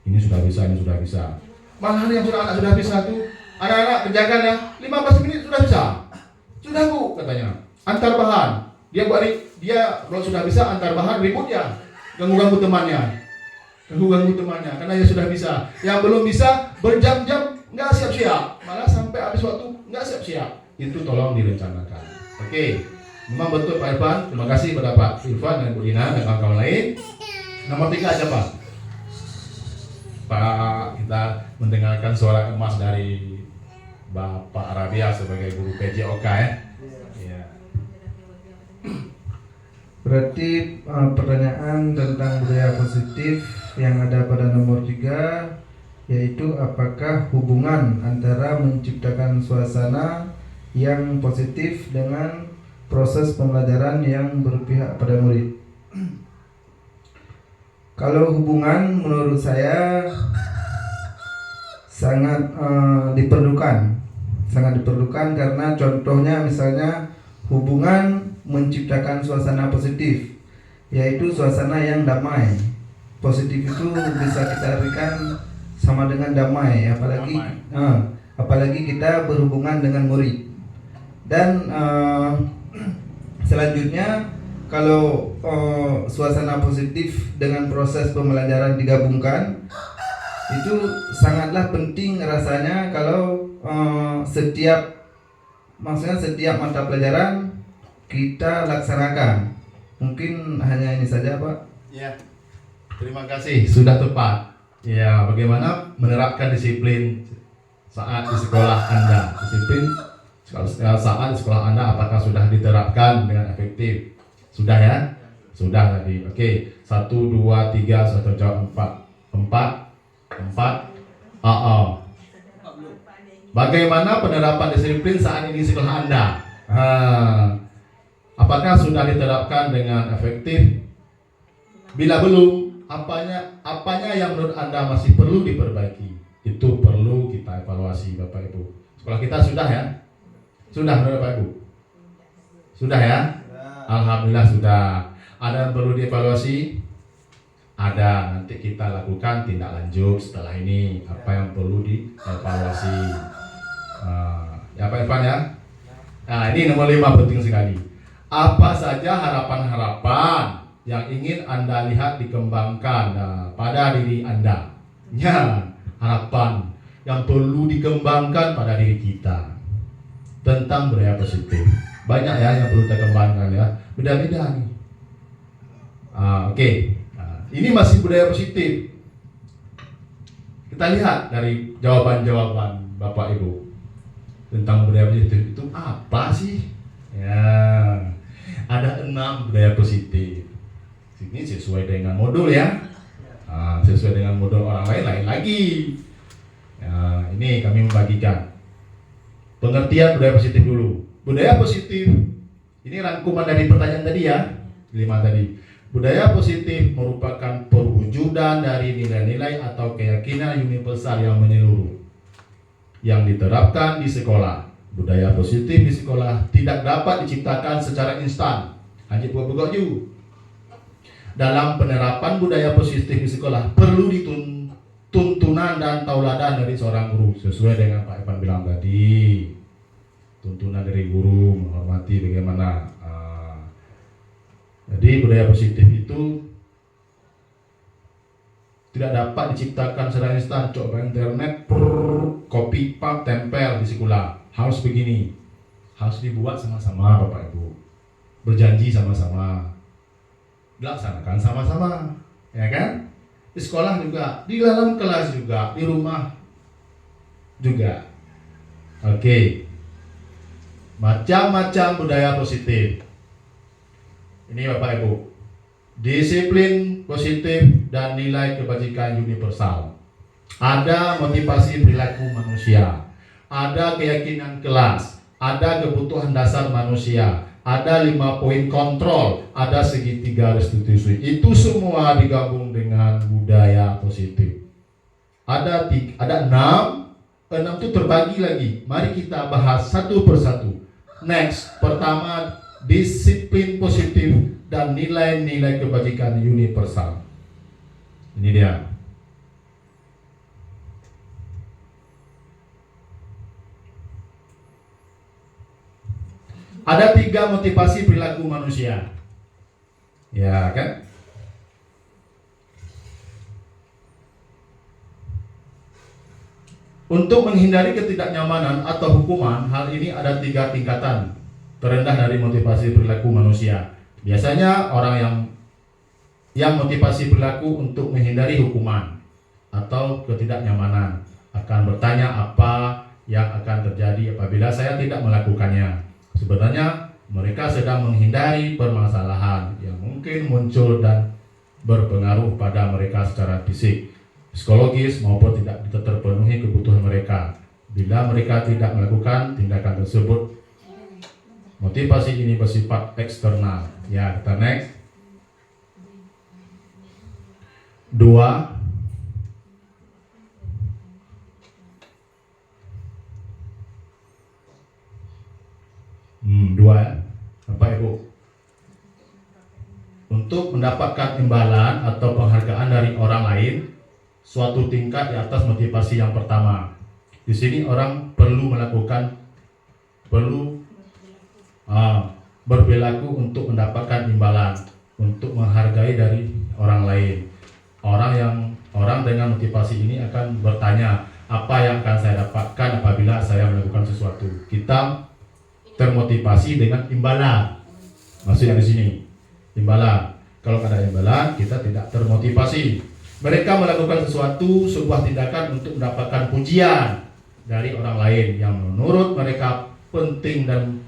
Ini sudah bisa, ini sudah bisa. Malah yang sudah bisa tuh, anak-anak kerjakan ya, 15 menit sudah bisa. Sudah Bu, katanya. Antar bahan. Dia kalau sudah bisa antar bahan, ribut ya. Ganggu-ganggu temannya. Karena dia sudah bisa. Yang belum bisa, berjam-jam nggak siap-siap. Malah sampai habis waktu nggak siap-siap. Itu tolong direncanakan. Oke. Memang betul Pak Irfan. Terima kasih kepada Pak Irfan dan Bu Dina dan kawan-kawan lain. Nomor 3 aja Pak. Pak, kita mendengarkan suara emas dari Bapak Arabia sebagai guru PJOK ya. Iya. Berarti pertanyaan tentang budaya positif yang ada pada nomor 3, yaitu apakah hubungan antara menciptakan suasana yang positif dengan proses pembelajaran yang berpihak pada murid. Kalau hubungan menurut saya sangat diperlukan karena contohnya misalnya hubungan menciptakan suasana positif, yaitu suasana yang damai. Positif itu bisa kita artikan sama dengan damai, apalagi kita berhubungan dengan murid. Dan selanjutnya kalau suasana positif dengan proses pembelajaran digabungkan, itu sangatlah penting rasanya kalau setiap mata pelajaran kita laksanakan. Mungkin hanya ini saja Pak. Ya, terima kasih, sudah tepat. Ya, bagaimana menerapkan disiplin saat di sekolah Anda? Disiplin saat di sekolah Anda apakah sudah diterapkan dengan efektif? Sudah ya? Sudah tadi. Oke, 1, 2, 3, sudah terjawab 4. Bagaimana penerapan disiplin saat ini di sekolah Anda? Apakah sudah diterapkan dengan efektif? Bila belum, apanya yang menurut Anda masih perlu diperbaiki? Itu perlu kita evaluasi Bapak Ibu. Sekolah kita sudah ya? Sudah menurut Bapak Ibu? Sudah ya? Alhamdulillah sudah. Ada yang perlu dievaluasi? Ada. Nanti kita lakukan tindak lanjut setelah ini. Apa yang perlu dievaluasi? Ya Pak Irfan ya? Nah ini nomor 5 penting sekali. Apa saja harapan-harapan yang ingin Anda lihat dikembangkan pada diri Anda? Ya, harapan yang perlu dikembangkan pada diri kita. tentang budaya positif. Banyak ya yang perlu kita kembangkan ya. Beda-beda nih. Oke. Ini masih budaya positif. Kita lihat dari jawaban-jawaban Bapak Ibu tentang budaya positif itu apa sih? Ya, ada 6 budaya positif. Ini sesuai dengan modul ya. Sesuai dengan modul orang lain lagi. Ya, ini kami membagikan pengertian budaya positif dulu. Budaya positif ini rangkuman dari pertanyaan tadi ya, 5 tadi. Budaya positif merupakan perwujudan dari nilai-nilai atau keyakinan universal yang menyeluruh yang diterapkan di sekolah. Budaya positif di sekolah tidak dapat diciptakan secara instan. Hanya buat-buat you. Dalam penerapan budaya positif di sekolah perlu tuntunan dan tauladan dari seorang guru, sesuai dengan Pak Evan bilang tadi. Tuntunan dari guru, menghormati bagaimana. Jadi budaya positif itu tidak dapat diciptakan secara instan. Coba internet, copy, tempel di sekolah. Harus begini. Harus dibuat sama-sama Bapak Ibu. Berjanji sama-sama. Dilaksanakan sama-sama. Ya kan? Di sekolah juga, di dalam kelas juga, di rumah juga. Oke. Macam-macam budaya positif. Ini Bapak Ibu. Disiplin positif dan nilai kebajikan universal. Ada motivasi perilaku manusia. Ada keyakinan kelas. Ada kebutuhan dasar manusia. Ada 5 poin kontrol. Ada segitiga restitusi. Itu semua digabung dengan budaya positif. Ada 6. 6 itu terbagi lagi. Mari kita bahas satu persatu. Next, pertama, disiplin positif dan nilai-nilai kebajikan universal. Ini dia. Ada 3 motivasi perilaku manusia. Ya kan? Untuk menghindari ketidaknyamanan atau hukuman, hal ini ada 3 tingkatan terendah dari motivasi perilaku manusia. Biasanya orang yang motivasi perilaku untuk menghindari hukuman atau ketidaknyamanan akan bertanya apa yang akan terjadi apabila saya tidak melakukannya. Sebenarnya mereka sedang menghindari permasalahan yang mungkin muncul dan berpengaruh pada mereka secara fisik, psikologis maupun tidak terpenuhi kebutuhan mereka. Bila mereka tidak melakukan tindakan tersebut, motivasi ini bersifat eksternal. Ya, kita next. 2. Dua ya, Bapak Ibu. Untuk mendapatkan imbalan atau penghargaan dari orang lain, suatu tingkat di atas motivasi yang pertama. Di sini orang perlu berperilaku untuk mendapatkan imbalan, untuk menghargai dari orang lain. Orang dengan motivasi ini akan bertanya, apa yang akan saya dapatkan apabila saya melakukan sesuatu. Kita termotivasi dengan imbalan. Maksudnya di sini imbalan. Kalau ada imbalan, kita tidak termotivasi. Mereka melakukan sebuah tindakan untuk mendapatkan pujian dari orang lain yang menurut mereka penting dan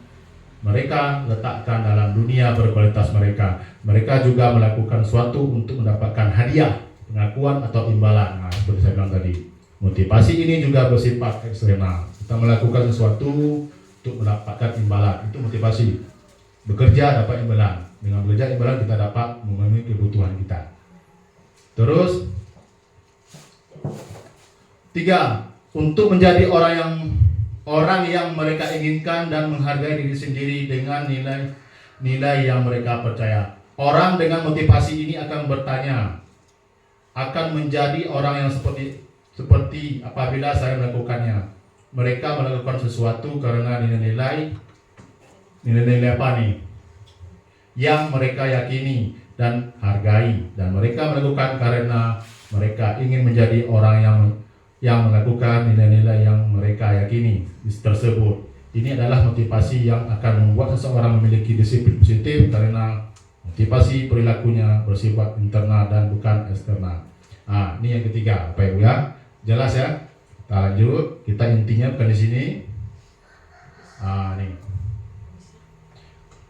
mereka letakkan dalam dunia berkualitas mereka. Mereka juga melakukan sesuatu untuk mendapatkan hadiah, pengakuan atau imbalan. Nah, seperti saya bilang tadi, motivasi ini juga bersifat eksternal. Kita melakukan sesuatu untuk mendapatkan imbalan, itu motivasi. Bekerja dapat imbalan. Dengan bekerja imbalan kita dapat memenuhi kebutuhan kita. Terus 3, untuk menjadi orang yang mereka inginkan dan menghargai diri sendiri dengan nilai yang mereka percaya. Orang dengan motivasi ini akan bertanya, akan menjadi orang yang seperti apabila saya melakukannya. Mereka melakukan sesuatu karena nilai-nilai apa nih? Yang mereka yakini dan hargai, dan mereka melakukan karena mereka ingin menjadi orang yang melakukan nilai-nilai yang mereka yakini tersebut. Ini adalah motivasi yang akan membuat seseorang memiliki disiplin positif karena motivasi perilakunya bersifat internal dan bukan eksternal. Nah, ini yang ketiga, Bapak Ibu ya. Jelas ya? Kita lanjut. Kita intinya bukan di sini. Nih.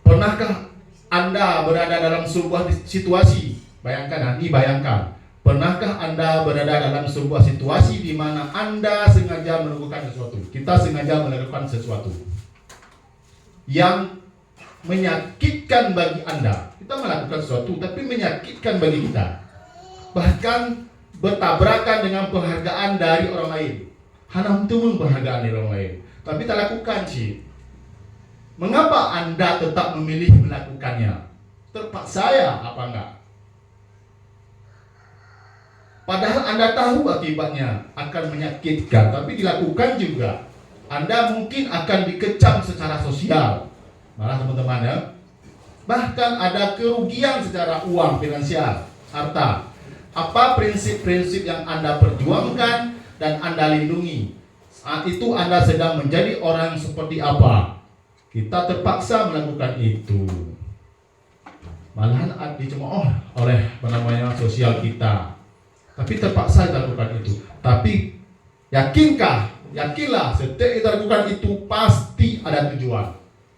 Pernahkah Anda berada dalam sebuah situasi? Bayangkan, ini bayangkan. Pernahkah Anda berada dalam sebuah situasi di mana Anda sengaja melakukan sesuatu? Kita sengaja melakukan sesuatu yang menyakitkan bagi Anda. Kita melakukan sesuatu tapi menyakitkan bagi kita. Bahkan bertabrakan dengan penghargaan dari orang lain. Hana untuk penghargaan dari orang lain. Tapi tak lakukan sih. Mengapa Anda tetap memilih melakukannya? Terpaksa ya apa enggak? Padahal Anda tahu akibatnya akan menyakitkan, tapi dilakukan juga. Anda mungkin akan dikecam secara sosial, malah teman-teman ya. Bahkan ada kerugian secara uang, finansial, harta. Apa prinsip-prinsip yang Anda perjuangkan dan Anda lindungi? Saat itu Anda sedang menjadi orang seperti apa? Kita terpaksa melakukan itu. Malahan dicemooh oleh sosial kita. Tapi terpaksa kita lakukan itu. Tapi yakinlah setiap kita lakukan itu pasti ada tujuan.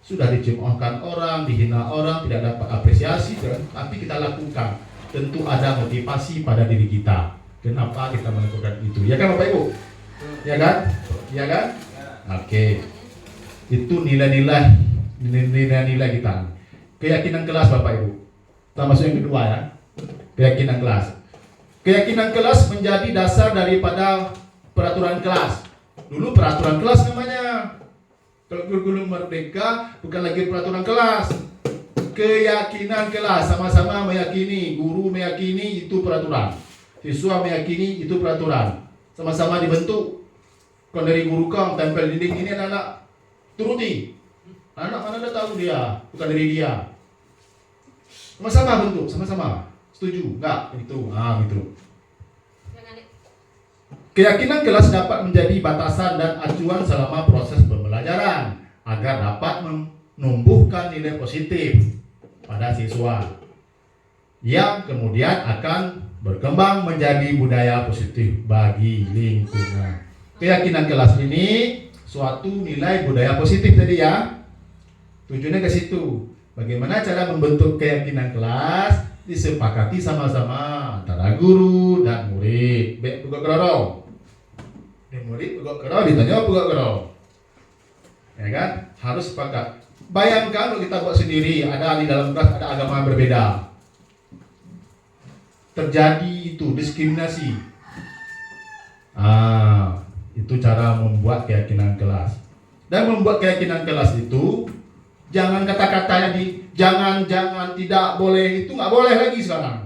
Sudah dicemoohkan orang, dihina orang, tidak dapat apresiasi, tapi kita lakukan. Tentu ada motivasi pada diri kita. Kenapa kita melakukan itu? Ya kan Bapak Ibu? Ya kan? Ya kan? Oke. Itu nilai-nilai kita. Keyakinan kelas Bapak Ibu. Kita masuk yang kedua ya. Keyakinan kelas. Keyakinan kelas menjadi dasar daripada peraturan kelas. Dulu peraturan kelas namanya. Kalau kurikulum merdeka bukan lagi peraturan kelas. Keyakinan kelas, sama-sama meyakini, guru meyakini itu peraturan. Siswa meyakini itu peraturan. Sama-sama dibentuk. Kalau dari guru kau tempel dinding ini anak-anak turuti. Anak mana dah tahu dia, bukan dari dia. Sama-sama bentuk, sama-sama. Setuju? Enggak? Itu. Gitu. Keyakinan kelas dapat menjadi batasan dan acuan selama proses pembelajaran agar dapat menumbuhkan nilai positif pada siswa yang kemudian akan berkembang menjadi budaya positif bagi lingkungan. Keyakinan kelas ini suatu nilai budaya positif tadi ya. Tujuannya ke situ. Bagaimana cara membentuk keyakinan kelas? Disepakati sama-sama antara guru dan murid. Buka kerorong. Murid buka kerorong, ditanya buka kerorong. Ya kan? Harus sepakat. Bayangkan kalau kita buat sendiri, ada di dalam kelas ada agama yang berbeda. Terjadi itu diskriminasi. Itu cara membuat keyakinan kelas. Dan membuat keyakinan kelas itu jangan kata-katanya jangan tidak boleh, itu nggak boleh lagi sekarang.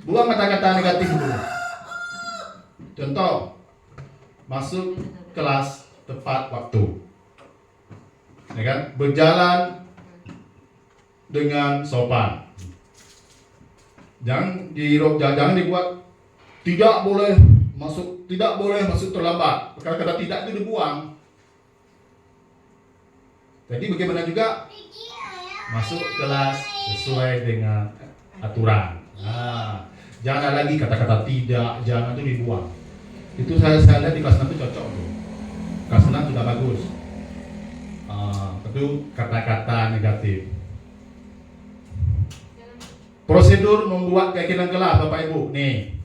Buang kata-kata negatif dulu. Contoh, masuk kelas tepat waktu, ya kan? Berjalan dengan sopan. Jangan dibuat tidak boleh masuk terlambat. Kata-kata tidak itu dibuang. Jadi bagaimana juga masuk kelas sesuai dengan aturan. Jangan ada lagi kata-kata tidak, jangan itu dibuang. Itu saya lihat di kelas 6 itu cocok tuh. Kelas 6 sudah bagus. Itu kata-kata negatif. Prosedur membuat keyakinan kelas Bapak Ibu. Nih.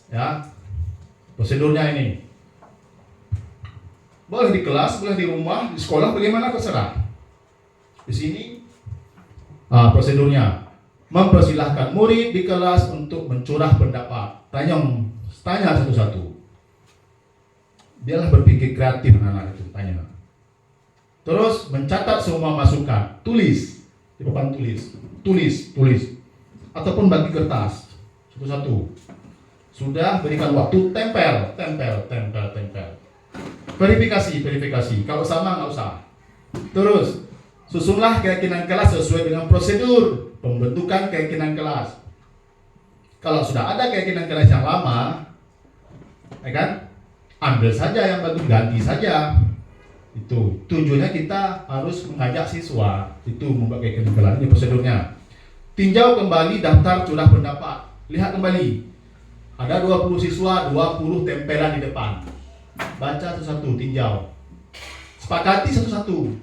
Ya. Prosedurnya ini. Boleh di kelas, boleh di rumah, di sekolah, bagaimana terserah. Di sini prosedurnya mempersilahkan murid di kelas untuk mencurah pendapat. Tanya satu-satu. Biarlah berpikir kreatif anak-anak itu, tanya. Terus mencatat semua masukan, tulis di papan tulis, ataupun bagi kertas satu-satu. Sudah berikan waktu, tempel. Verifikasi. Kalau sama nggak usah. Terus susunlah keyakinan kelas sesuai dengan prosedur pembentukan keyakinan kelas. Kalau sudah ada keyakinan kelas yang lama, ya kan? Ambil saja yang bagus, ganti saja. Itu tujuannya kita harus mengajak siswa itu membuat keyakinan kelas. Ini prosedurnya. Tinjau kembali daftar curah pendapat. Lihat kembali. Ada 20 siswa, 20 tempelan di depan. Baca satu-satu, tinjau. Sepakati satu-satu.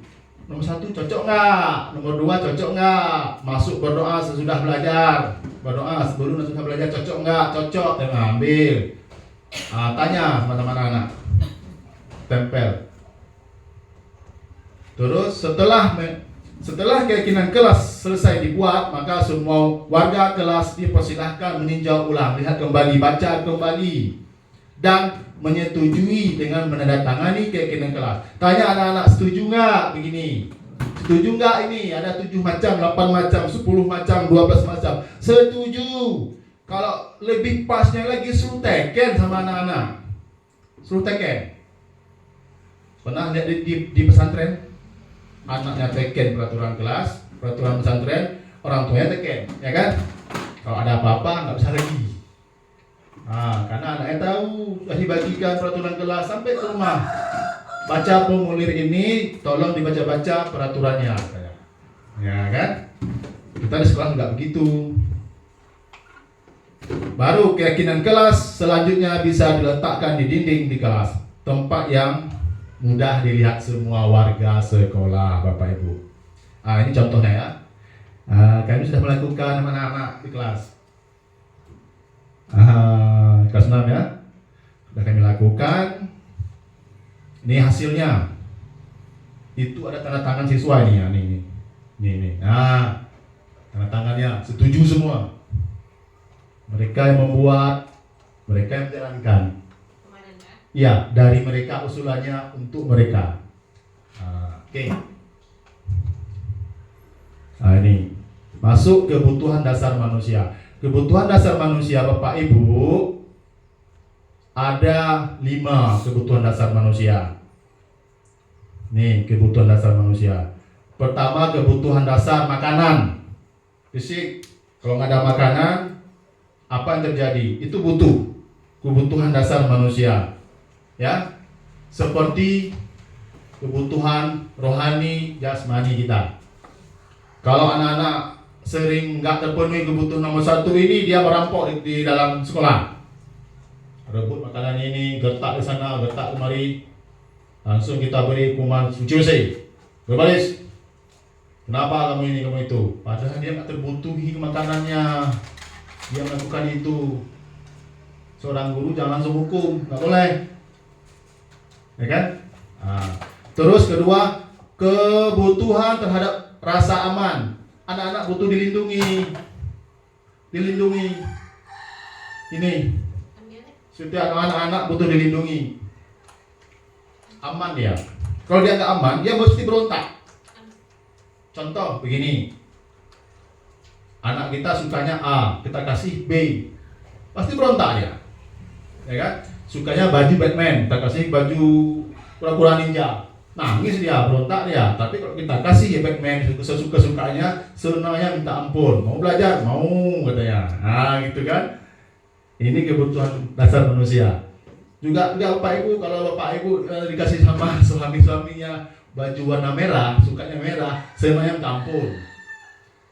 Nomor 1 cocok nggak? Nomor 2 cocok nggak? Masuk berdoa sesudah belajar. Berdoa sebelum sesudah belajar cocok nggak? Cocok. Ambil. Tanya sama teman anak. Tempel. Terus setelah keyakinan kelas selesai dibuat, maka semua warga kelas dipersilahkan meninjau ulang, lihat kembali, baca kembali, dan menyetujui dengan menandatangani keyakinan kelas. Tanya anak-anak, setuju nggak begini? Setuju nggak ini? Ada 7 macam, 8 macam, 10 macam, 12 macam. Setuju. Kalau lebih pasnya lagi, suruh teken sama anak-anak. Suruh teken. Pernah lihat di pesantren? Anaknya teken peraturan kelas, peraturan pesantren, orang tuanya teken, ya kan? Kalau ada apa-apa nggak bisa lagi. Karena anaknya tahu sudah dibagikan peraturan kelas sampai ke rumah. Baca formulir ini, tolong dibaca-baca peraturannya, ya kan? Kita di sekolah nggak begitu. Baru keyakinan kelas selanjutnya bisa diletakkan di dinding di kelas, tempat yang mudah dilihat semua warga sekolah, Bapak Ibu. Ini contohnya ya. Kami sudah melakukan anak-anak di kelas. Kelas 6 ya. Sudah kami lakukan. Ini hasilnya. Itu ada tanda tangan siswa ini ya, nih. Tanda tangannya setuju semua. Mereka yang membuat, mereka yang menjalankan. Ya, dari mereka usulannya untuk mereka. Oke. Ini masuk kebutuhan dasar manusia. Kebutuhan dasar manusia, Bapak Ibu, ada 5 kebutuhan dasar manusia. Nih, kebutuhan dasar manusia. Pertama, kebutuhan dasar makanan. Fisik. Kalau nggak ada makanan, apa yang terjadi? Itu butuh. Kebutuhan dasar manusia. Ya, seperti kebutuhan rohani jasmani kita. Kalau anak-anak sering nggak terpenuhi kebutuhan nomor 1 ini, dia merampok di dalam sekolah, rebut makanan ini, gertak di sana, gertak kemari, langsung kita beri hukuman cuci berbaris. Kenapa kamu ini, kamu itu? Padahal dia nggak terbutuhi makanannya, dia melakukan itu. Seorang guru jangan langsung hukum, nggak boleh. Ya kan? Terus kedua, kebutuhan terhadap rasa aman. Anak-anak butuh dilindungi. Ini setiap anak-anak butuh dilindungi. Aman dia. Kalau dia nggak aman, dia mesti berontak. Contoh begini, anak kita sukanya A, kita kasih B, pasti berontak dia, ya kan? Sukanya baju Batman, kita kasih baju pura-pura ninja, nangis dia, berontak dia. Tapi kalau kita kasih ya Batman sesuka-sukanya, senangnya minta ampun, mau belajar, mau katanya. Gitu kan. Ini kebutuhan dasar manusia. Juga Bapak Ibu, kalau Bapak Ibu dikasih sama suaminya baju warna merah, sukanya merah, senangnya minta ampun.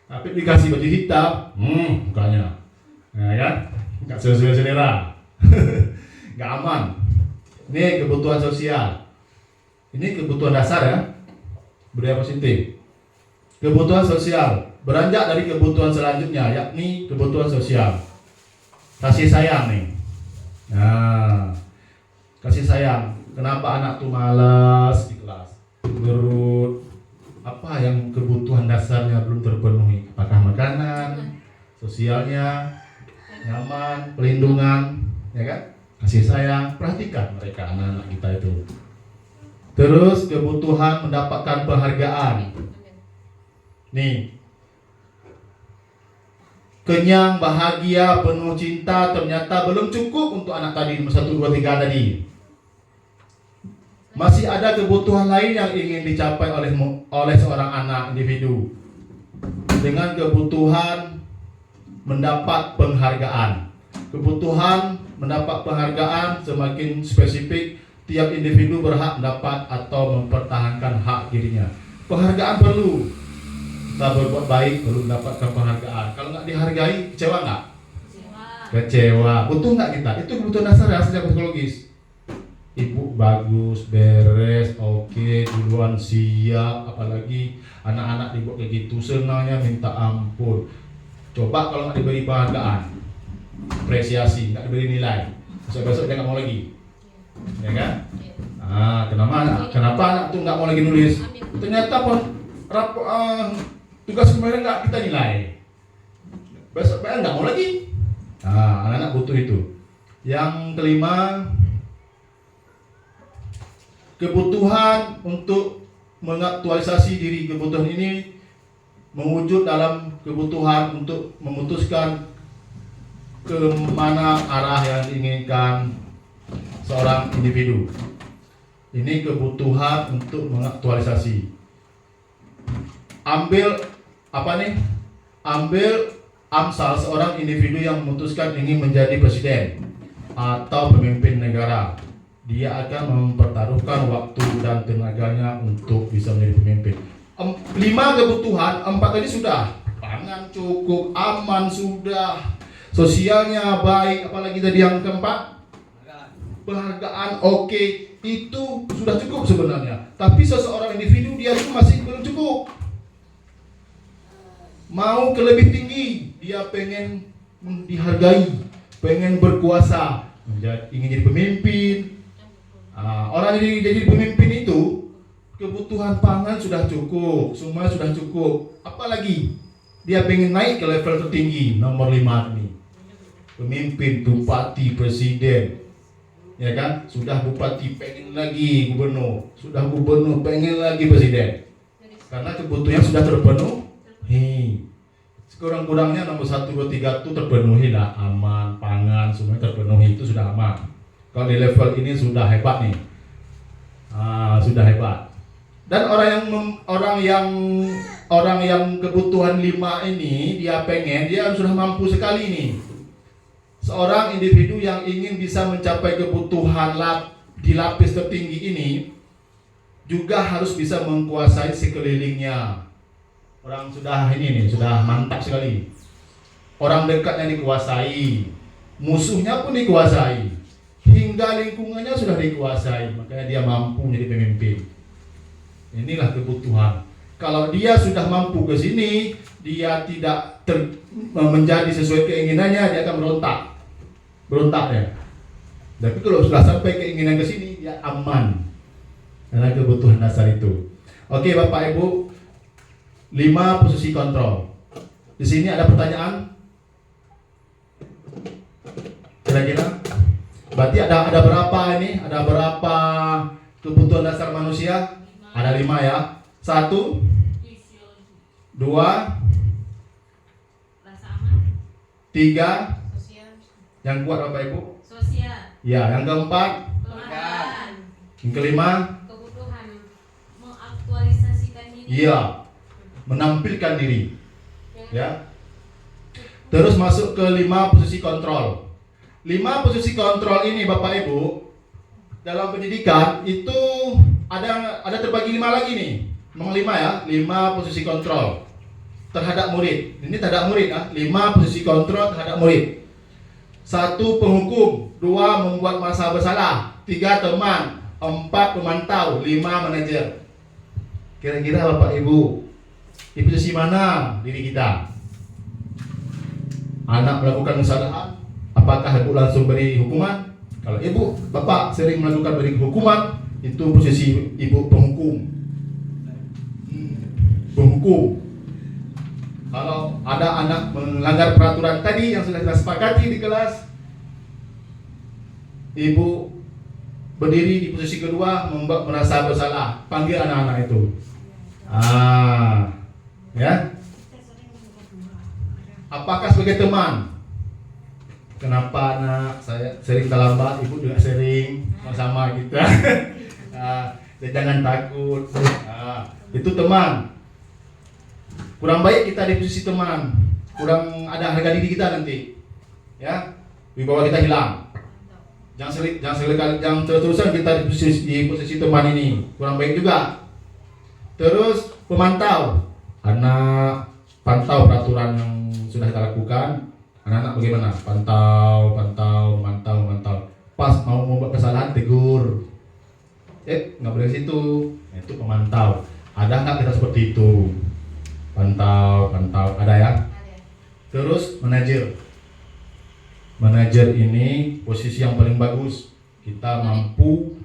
Tapi dikasih baju hitam, mukanya, ya kan? Nggak sesuai selera. Nggak aman. Ini kebutuhan sosial. Ini kebutuhan dasar ya, budaya positif. Kebutuhan sosial beranjak dari kebutuhan selanjutnya, yakni kebutuhan sosial. Kasih sayang nih. Kasih sayang. Kenapa anak tuh malas di kelas, gerut? Apa yang kebutuhan dasarnya belum terpenuhi? Apakah makanan, sosialnya, nyaman, pelindungan, ya kan? Kasih sayang, perhatikan mereka, anak-anak kita itu. Terus kebutuhan mendapatkan penghargaan. Nih, kenyang, bahagia, penuh cinta ternyata belum cukup untuk anak tadi, 1, 2, 3 tadi. Masih ada kebutuhan lain yang ingin dicapai oleh seorang anak individu. Dengan kebutuhan mendapat penghargaan. Kebutuhan mendapat penghargaan semakin spesifik tiap individu berhak mendapat atau mempertahankan hak dirinya. Penghargaan perlu. Kita berbuat baik perlu mendapatkan penghargaan. Kalau nggak dihargai, kecewa nggak? Kecewa. Butuh nggak kita? Itu kebutuhan dasar ya secara psikologis. Ibu bagus, beres, oke, duluan siap, apalagi anak-anak dibuat kayak gitu, senangnya minta ampun. Coba kalau nggak diberi penghargaan, apresiasi, nggak diberi nilai, besok-besok dia nggak mau lagi, ya kan? Kenapa anak tuh nggak mau lagi nulis? Ternyata tugas kemarin nggak kita nilai, besok nggak mau lagi. Anak-anak butuh itu. Yang kelima, kebutuhan untuk mengaktualisasi diri. Kebutuhan ini mewujud dalam kebutuhan untuk memutuskan kemana arah yang diinginkan seorang individu. Ini kebutuhan untuk mengaktualisasi. Ambil amsal seorang individu yang memutuskan ingin menjadi presiden atau pemimpin negara. Dia akan mempertaruhkan waktu dan tenaganya untuk bisa menjadi pemimpin. 5 kebutuhan, 4 tadi sudah. Pangan cukup, aman sudah, sosialnya baik, apalagi tadi yang keempat, penghargaan oke. Itu sudah cukup sebenarnya. Tapi seseorang individu dia itu masih belum cukup. Mau ke lebih tinggi, dia pengen dihargai, pengen berkuasa, ingin jadi pemimpin. Orang jadi pemimpin itu kebutuhan pangan sudah cukup, semua sudah cukup. Apalagi dia pengen naik ke level tertinggi, nomor 5 ini. Pemimpin, bupati, presiden. Ya kan? Sudah bupati pengen lagi gubernur, sudah gubernur pengen lagi presiden. Karena kebutuhannya sudah terpenuhi. Sekurang-kurangnya nomor 1, 2, 3 itu terpenuhi lah, aman, pangan, semuanya terpenuhi, itu sudah aman. Kalau di level ini sudah hebat nih, sudah hebat. Dan orang yang kebutuhan 5 ini dia sudah mampu sekali nih. Seorang individu yang ingin bisa mencapai kebutuhan di lapis tertinggi ini juga harus bisa menguasai sekelilingnya. Orang sudah sudah mantap sekali. Orang dekatnya dikuasai, musuhnya pun dikuasai, hingga lingkungannya sudah dikuasai, makanya dia mampu menjadi pemimpin. Inilah kebutuhan. Kalau dia sudah mampu ke sini, dia tidak menjadi sesuai keinginannya, dia akan berontak ya. Tapi kalau sudah sampai keinginan ke sini, dia aman. Karena kebutuhan dasar itu. Oke, Bapak Ibu, 5 posisi kontrol. Di sini ada pertanyaan? Kira-kira? Berarti ada berapa ini? Ada berapa kebutuhan dasar manusia? Ada 5 ya. 1, 2, 3. Yang kuat Bapak Ibu? Sosial. Ya, yang keempat? Penghargaan. Yang kelima? Kebutuhan mengaktualisasikan diri. Iya, menampilkan diri. Ya. Terus masuk ke 5 posisi kontrol. 5 posisi kontrol ini Bapak Ibu dalam pendidikan itu ada terbagi 5 lagi nih. Memang 5 ya, 5 posisi kontrol terhadap murid. Ini terhadap murid ya, 5 posisi kontrol terhadap murid. 1 penghukum, 2 membuat masa bersalah, 3 teman, 4 pemantau, 5 manajer. Kira-kira Bapak Ibu di posisi mana diri kita? Anak melakukan kesalahan, apakah ibu langsung beri hukuman? Kalau ibu, bapak sering melakukan beri hukuman, itu posisi ibu penghukum. Kalau ada anak melanggar peraturan tadi yang sudah kita sepakati di kelas, ibu berdiri di posisi kedua, merasa bersalah, panggil anak-anak itu. Ya. Apakah sebagai teman? Kenapa nak saya sering terlambat, ibu juga sering sama kita. Jangan takut. Itu teman. Kurang baik kita di posisi teman, kurang ada harga diri kita nanti, ya, wibawa kita hilang. Jangan terus-terusan kita di posisi teman ini, kurang baik juga. Terus pemantau, anak pantau peraturan yang sudah kita lakukan. Anak-anak bagaimana? Pantau. Pas mau membuat kesalahan tegur. Nggak boleh situ. Itu pemantau. Ada nggak kita seperti itu? Pantau, ada ya. Terus manajer ini posisi yang paling bagus. Kita mampu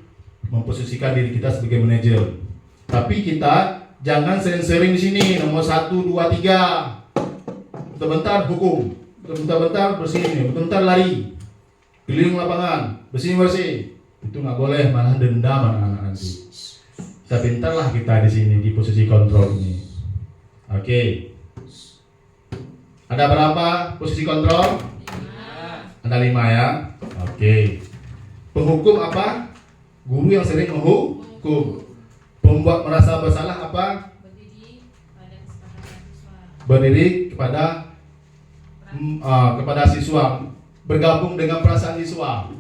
memposisikan diri kita sebagai manajer. Tapi kita jangan sering-sering di sini nomor 1, 2, 3. Bentar hukum, bentar bersih ini, bentar lari, keliling lapangan, bersih. Itu nggak boleh, malah dendam anak-anak nanti. Kita pintarlah kita di sini di posisi kontrol ini. Oke. Ada berapa posisi kontrol? Ada 5 ya. Oke. Penghukum apa? Guru yang sering menghukum. Pembuat merasa bersalah apa? Berdiri kepada siswa, bergabung dengan perasaan siswa.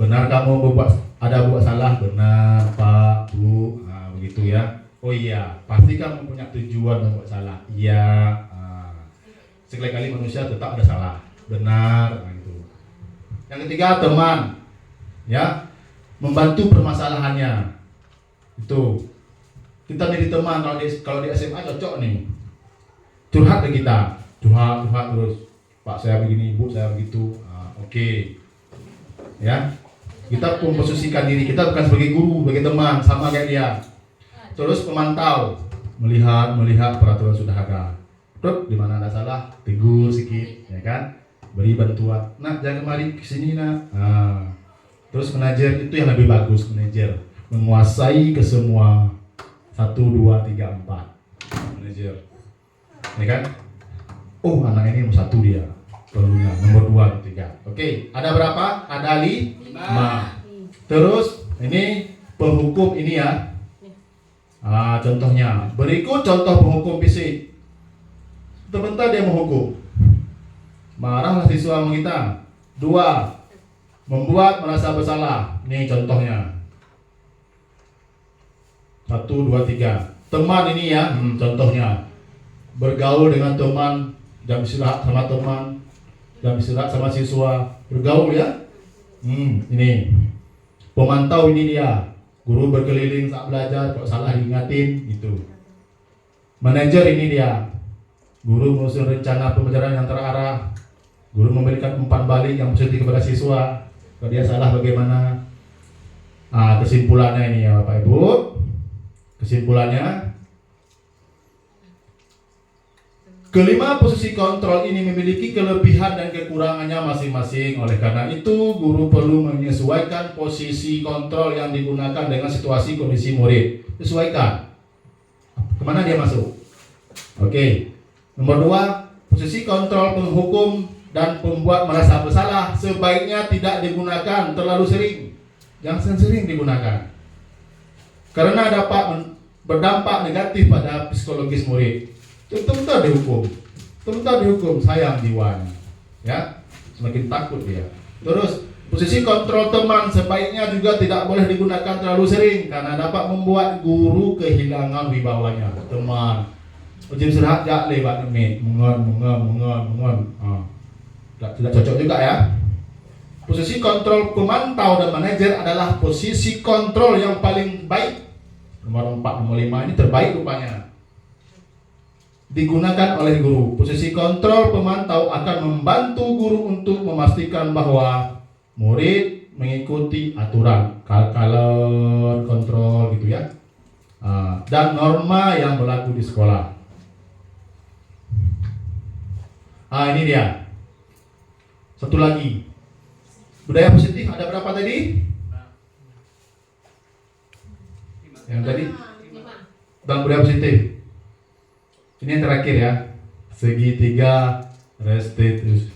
Benar kamu buat salah, benar Pak Bu, begitu ya. Oh iya, pasti kamu punya tujuan membuat salah. Iya. Sekali-kali manusia tetap ada salah, benar. Gitu. Yang ketiga teman, ya, membantu permasalahannya. Itu kita jadi teman. Kalau di SMA cocok nih. Curhat ke kita, curhat terus, Pak saya begini, Bu saya begitu. Oke. Ya, kita memposisikan diri kita bukan sebagai guru, sebagai teman, sama kayak dia. Terus pemantau, melihat peraturan sudah ada. Terus di mana ada salah, tegur sedikit, ya kan? Beri bantuan. Nak jangan kemari ke sini nak. Terus manajer itu yang lebih bagus, manajer menguasai ke semua 1, 2, 3, 4. Manajer. Ya kan? Oh, anak ini nomor 1 dia. Perlunya nomor 2, 3. Oke, ada berapa? Ada 5. Terus ini penghukum ini ya. Contohnya. Berikut contoh penghukum fisik. Sebentar dia menghukum. Marahlah siswa sama kita. 2. Membuat merasa bersalah. Ini contohnya. 1, 2, 3. Teman ini ya, contohnya. Bergaul dengan teman, jam istirahat sama teman, jam istirahat sama siswa, bergaul ya. Ini pemantau ini dia, guru berkeliling saat belajar, kalau salah diingatin gitu. Manajer ini dia, guru menyusun rencana pembelajaran yang terarah, guru memberikan umpan balik yang positif kepada siswa, kalau dia salah bagaimana. Kesimpulannya ini ya Bapak Ibu, kesimpulannya. Kelima posisi kontrol ini memiliki kelebihan dan kekurangannya masing-masing. Oleh karena itu, guru perlu menyesuaikan posisi kontrol yang digunakan dengan situasi kondisi murid. Sesuaikan. Kemana dia masuk? Oke. Nomor 2, posisi kontrol penghukum dan pembuat merasa bersalah sebaiknya tidak digunakan terlalu sering. Jangan sering digunakan. Karena dapat berdampak negatif pada psikologis murid. Tentu dihukum, sayang jiwanya, ya, semakin takut dia. Terus posisi kontrol teman sebaiknya juga tidak boleh digunakan terlalu sering karena dapat membuat guru kehilangan wibawanya. Teman, ujian istirahat jak lewat menit, mengon, tidak cocok juga ya. Posisi kontrol pemantau dan manajer adalah posisi kontrol yang paling baik. Nomor 4, nomor 5 ini terbaik rupanya. Digunakan oleh guru. Posisi kontrol pemantau akan membantu guru untuk memastikan bahwa murid mengikuti aturan, kalkulon, kontrol gitu ya, dan norma yang berlaku di sekolah. Ini dia. Satu lagi. Budaya positif ada berapa tadi? Yang tadi? Dan budaya positif. Ini yang terakhir ya, segitiga restitusi.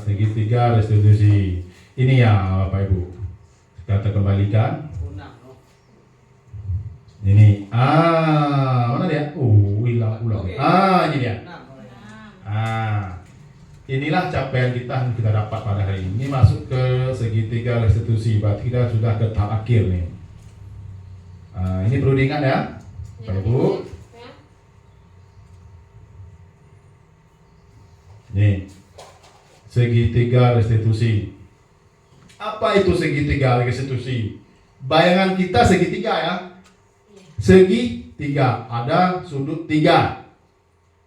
Segitiga restitusi. Ini ya Bapak Ibu. Kita kembalikan. Ini. Mana dia? Hilang ulang. Ini dia. pencapaian kita dapat pada hari ini masuk ke segitiga restitusi. Berarti kita sudah ke tahap akhir nih. Ini perlu diingat ya, Bapak Ibu. Ya. Nih, segitiga restitusi. Apa itu segitiga restitusi? Bayangan kita segitiga ya. Segitiga, ada sudut 3.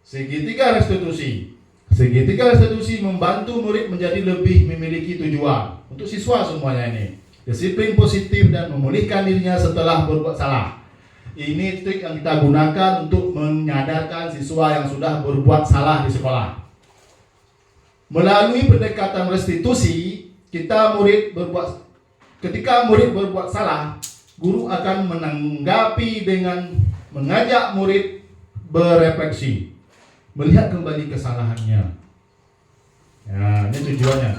Segitiga restitusi. Segitiga restitusi membantu murid menjadi lebih memiliki tujuan. Untuk siswa semuanya ini, disiplin positif dan memulihkan dirinya setelah berbuat salah. Ini trik yang kita gunakan untuk menyadarkan siswa yang sudah berbuat salah di sekolah. Melalui pendekatan restitusi, ketika murid berbuat salah, guru akan menanggapi dengan mengajak murid berefleksi, melihat kembali kesalahannya. Ya, ini tujuannya.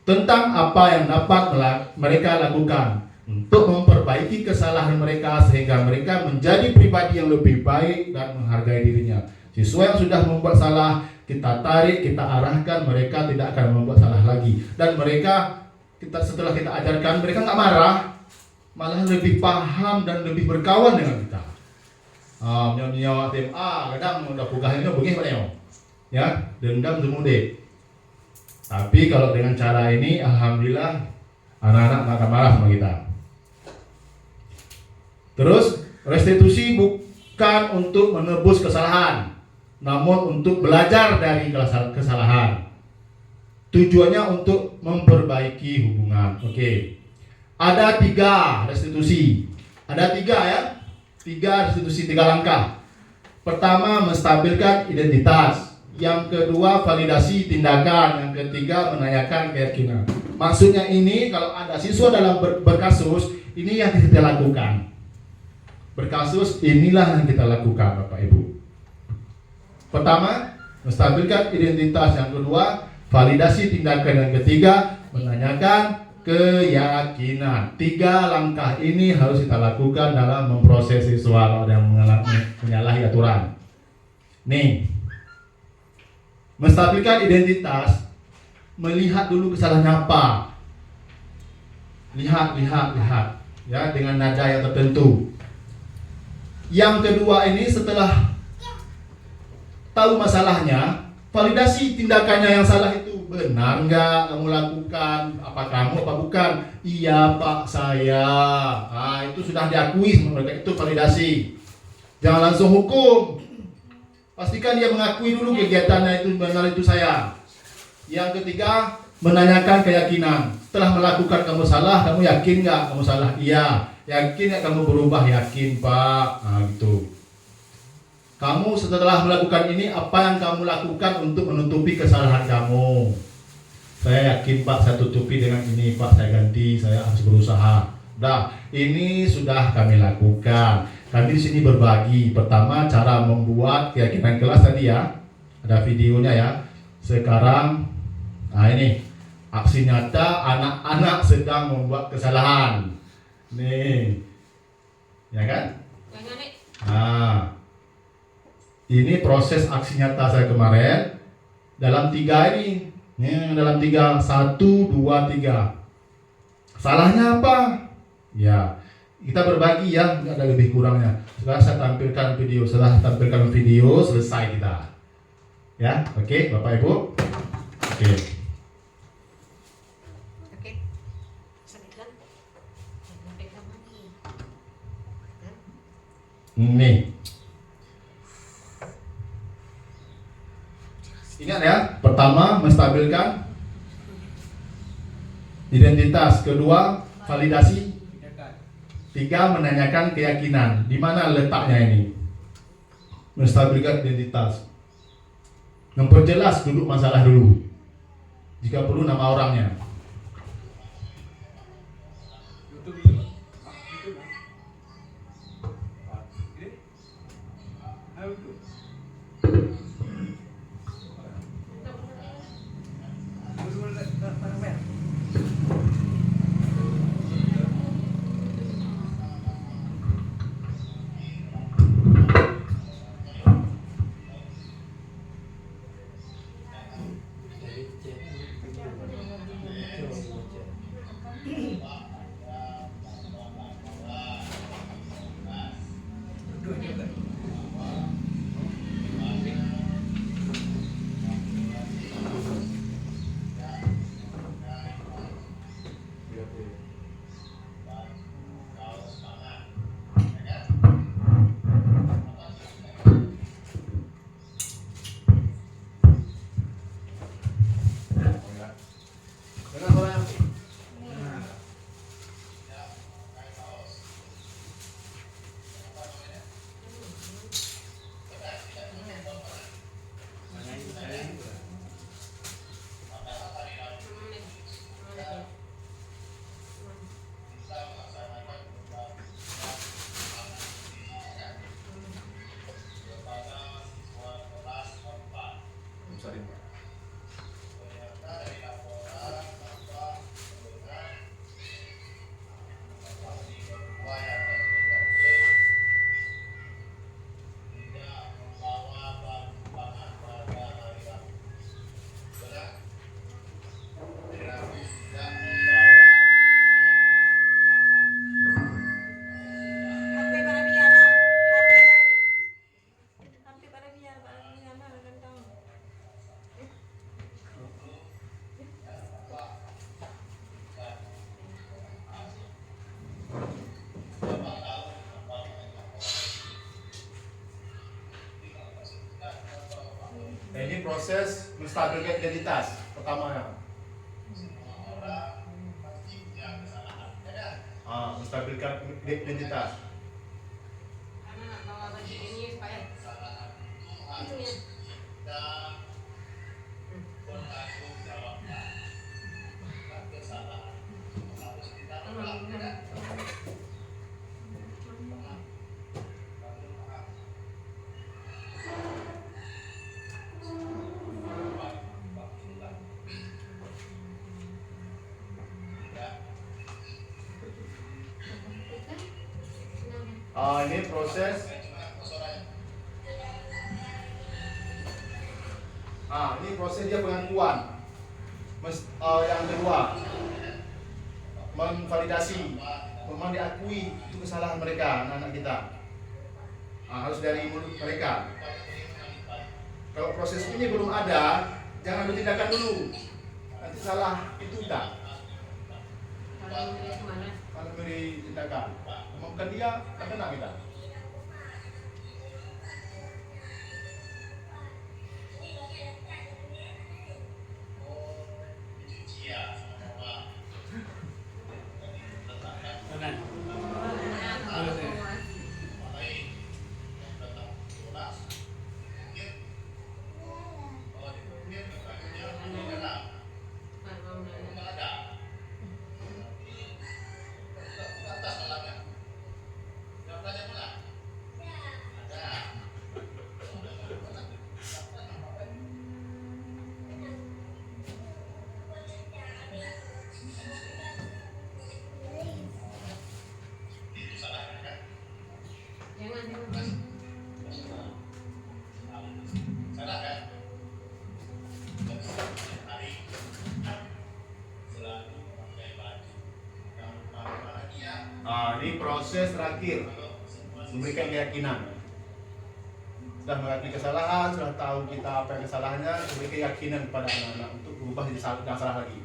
Tentang apa yang dapat mereka lakukan untuk memperbaiki kesalahan mereka sehingga mereka menjadi pribadi yang lebih baik dan menghargai dirinya. Siswa yang sudah membuat salah, kita tarik, kita arahkan, mereka tidak akan membuat salah lagi. Dan mereka, setelah kita ajarkan, mereka nggak marah, malah lebih paham dan lebih berkawan dengan kita. Nyawa tim A, kadang udah pugahnya begini Pak. Ya, dendam semudik. Tapi kalau dengan cara ini, alhamdulillah anak-anak nggak akan marah sama kita. Terus restitusi bukan untuk menebus kesalahan, namun untuk belajar dari kesalahan. Tujuannya untuk memperbaiki hubungan. Oke. Ada 3 restitusi. Ada 3 ya. 3 restitusi, 3 langkah. Pertama, menstabilkan identitas. Yang kedua, validasi tindakan. Yang ketiga, menanyakan keyakinan. Maksudnya ini, kalau ada siswa dalam berkasus, ini yang kita lakukan. Berkasus, inilah yang kita lakukan, Bapak Ibu. Pertama, menstabilkan identitas. Yang kedua, validasi tindakan. Yang ketiga, menanyakan keyakinan. 3 langkah ini harus kita lakukan dalam memproses siswa yang menyalahi aturan. Nih, menstabilkan identitas, melihat dulu kesalahannya apa. Lihat, ya, dengan nada yang tertentu. Yang kedua ini, setelah tahu masalahnya, validasi tindakannya yang salah itu. Benar nggak kamu lakukan? Apa kamu, apa bukan? Iya Pak, saya. Itu sudah diakui sama mereka, itu validasi. Jangan langsung hukum. Pastikan dia mengakui dulu kegiatannya itu benar, itu saya. Yang ketiga, menanyakan keyakinan. Setelah melakukan kamu salah, kamu yakin nggak kamu salah? Iya. Yakin nggak kamu berubah? Yakin Pak. Gitu. Kamu setelah melakukan ini, apa yang kamu lakukan untuk menutupi kesalahan kamu? Saya yakin Pak, saya tutupi dengan ini Pak, saya ganti, saya harus berusaha. Nah, ini sudah kami lakukan. Kami di sini berbagi. Pertama, cara membuat keyakinan kelas tadi ya, ada videonya ya. Sekarang, ini aksi nyata anak-anak sedang membuat kesalahan. Nih, ya kan? Ini proses aksi nyata saya kemarin dalam 3 ini. Dalam 3, 1, 2, 3. Salahnya apa? Ya, kita berbagi ya, nggak ada lebih kurangnya. Setelah saya tampilkan video, selesai kita. Ya, oke, Bapak Ibu. Oke. Nih. Ingat ya, pertama menstabilkan identitas, kedua validasi, 3 menanyakan keyakinan. Di mana letaknya ini? Menstabilkan identitas, memperjelas duduk masalah dulu. Jika perlu nama orangnya. Dengar suara yang Salim. Nah, ini proses menstabilkan identitas pertamanya. Menstabilkan identitas. Karena bawa baju ini supaya itu ya. Ini proses. Ini proses dia pengakuan. Yang kedua, memvalidasi, memang diakui itu kesalahan mereka, anak-anak kita. Harus dari mulut mereka. Kalau proses ini belum ada, jangan ambil tindakan dulu. Nanti salah itu tak. Kalau beri tindakan, umumkan dia, tak kena kita. Ini proses terakhir memberikan keyakinan. Sudah mengakui kesalahan, sudah tahu kita apa yang kesalahannya, beri keyakinan kepada anak-anak untuk berubah jadi jangan salah lagi.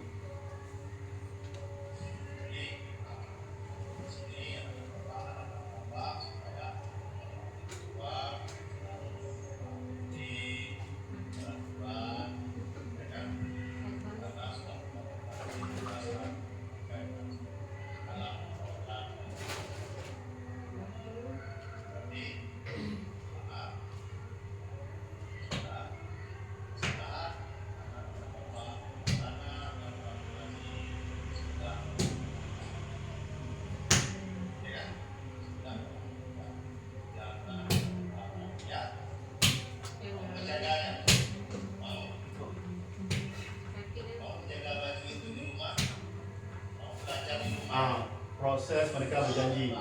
Proses mereka berjanji.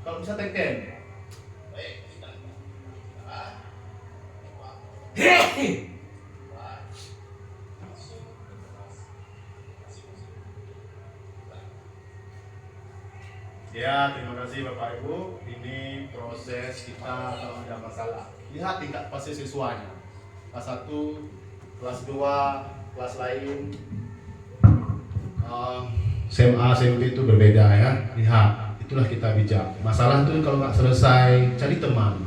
Kalau bisa teken. Ya, terima kasih. kasih Bapak Ibu. Ini proses kita kalau ada masalah. Lihat tingkat pasti siswanya. Kelas 1, kelas 2, kelas lain. SMA, SMP itu berbeda ya. Lihat, itulah kita bijak. Masalah itu kalau nggak selesai, cari teman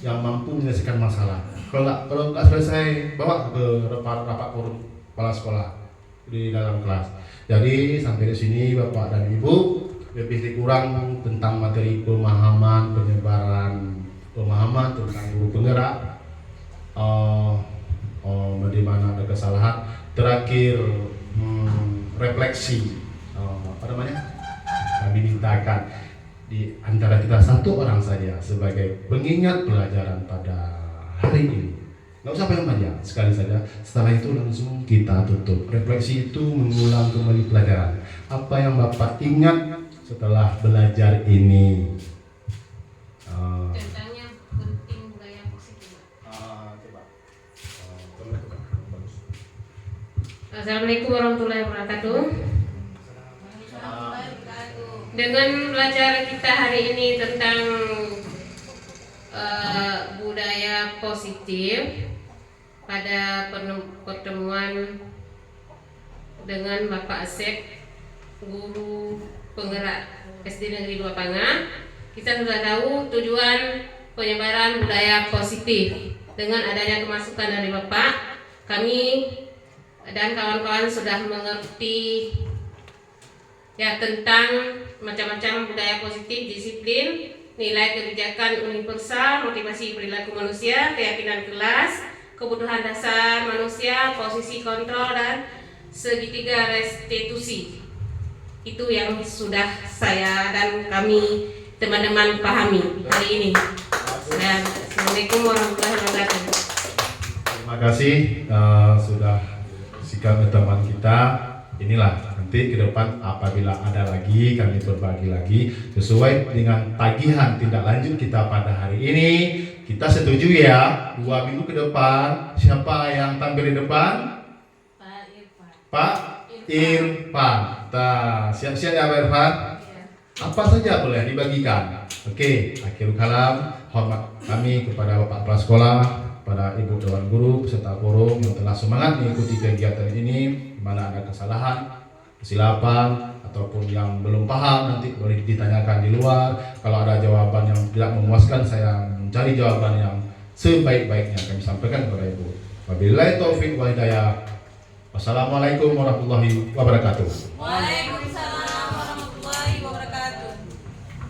yang mampu menyelesaikan masalah. Kalau nggak selesai, bawa ke rapat forum kepala sekolah di dalam kelas. Jadi sampai di sini Bapak dan Ibu lebih kurang tentang materi pemahaman, penyebaran pemahaman tentang guru penggerak. Di mana ada kesalahan. Terakhir refleksi. Kami mintakan di antara kita satu orang saja sebagai pengingat pelajaran pada hari ini. Nggak usah panjang-panjang, sekali saja. Setelah itu langsung kita tutup. Refleksi itu mengulang kembali pelajaran. Apa yang Bapak ingat setelah belajar ini? Tentangnya penting budaya positif. Coba. Assalamualaikum warahmatullahi wabarakatuh. Dengan belajar kita hari ini tentang budaya positif pada pertemuan dengan Bapak Asep, guru penggerak SD Negeri 2 Panga, kita sudah tahu tujuan penyebaran budaya positif. Dengan adanya kemasukan dari Bapak, kami dan kawan-kawan sudah mengerti ya tentang macam-macam budaya positif, disiplin, nilai kebijakan universal, motivasi perilaku manusia, keyakinan kelas, kebutuhan dasar manusia, posisi kontrol, dan segitiga restitusi. Itu yang sudah saya dan kami teman-teman pahami hari ini. Dan Assalamualaikum warahmatullahi wabarakatuh. Terima kasih sudah sikap teman kita. Inilah nanti ke depan apabila ada lagi kami berbagi lagi sesuai dengan tagihan tindak lanjut kita pada hari ini. Kita setuju ya 2 minggu ke depan siapa yang tampil di depan? Pak Irfan. Siap-siap ya Pak Irfan? Apa saja boleh dibagikan. Oke, akhir kalam hormat kami kepada Bapak Kepala Sekolah, pada Ibu Dewan Guru, peserta forum yang telah semangat mengikuti kegiatan ini. Di mana ada kesalahan, kesilapan, ataupun yang belum paham nanti boleh ditanyakan di luar. Kalau ada jawaban yang tidak memuaskan, saya mencari jawaban yang sebaik-baiknya kami sampaikan kepada Ibu. Wabillahi taufik wal hidayah. Wassalamualaikum warahmatullahi wabarakatuh. Waalaikumsalam.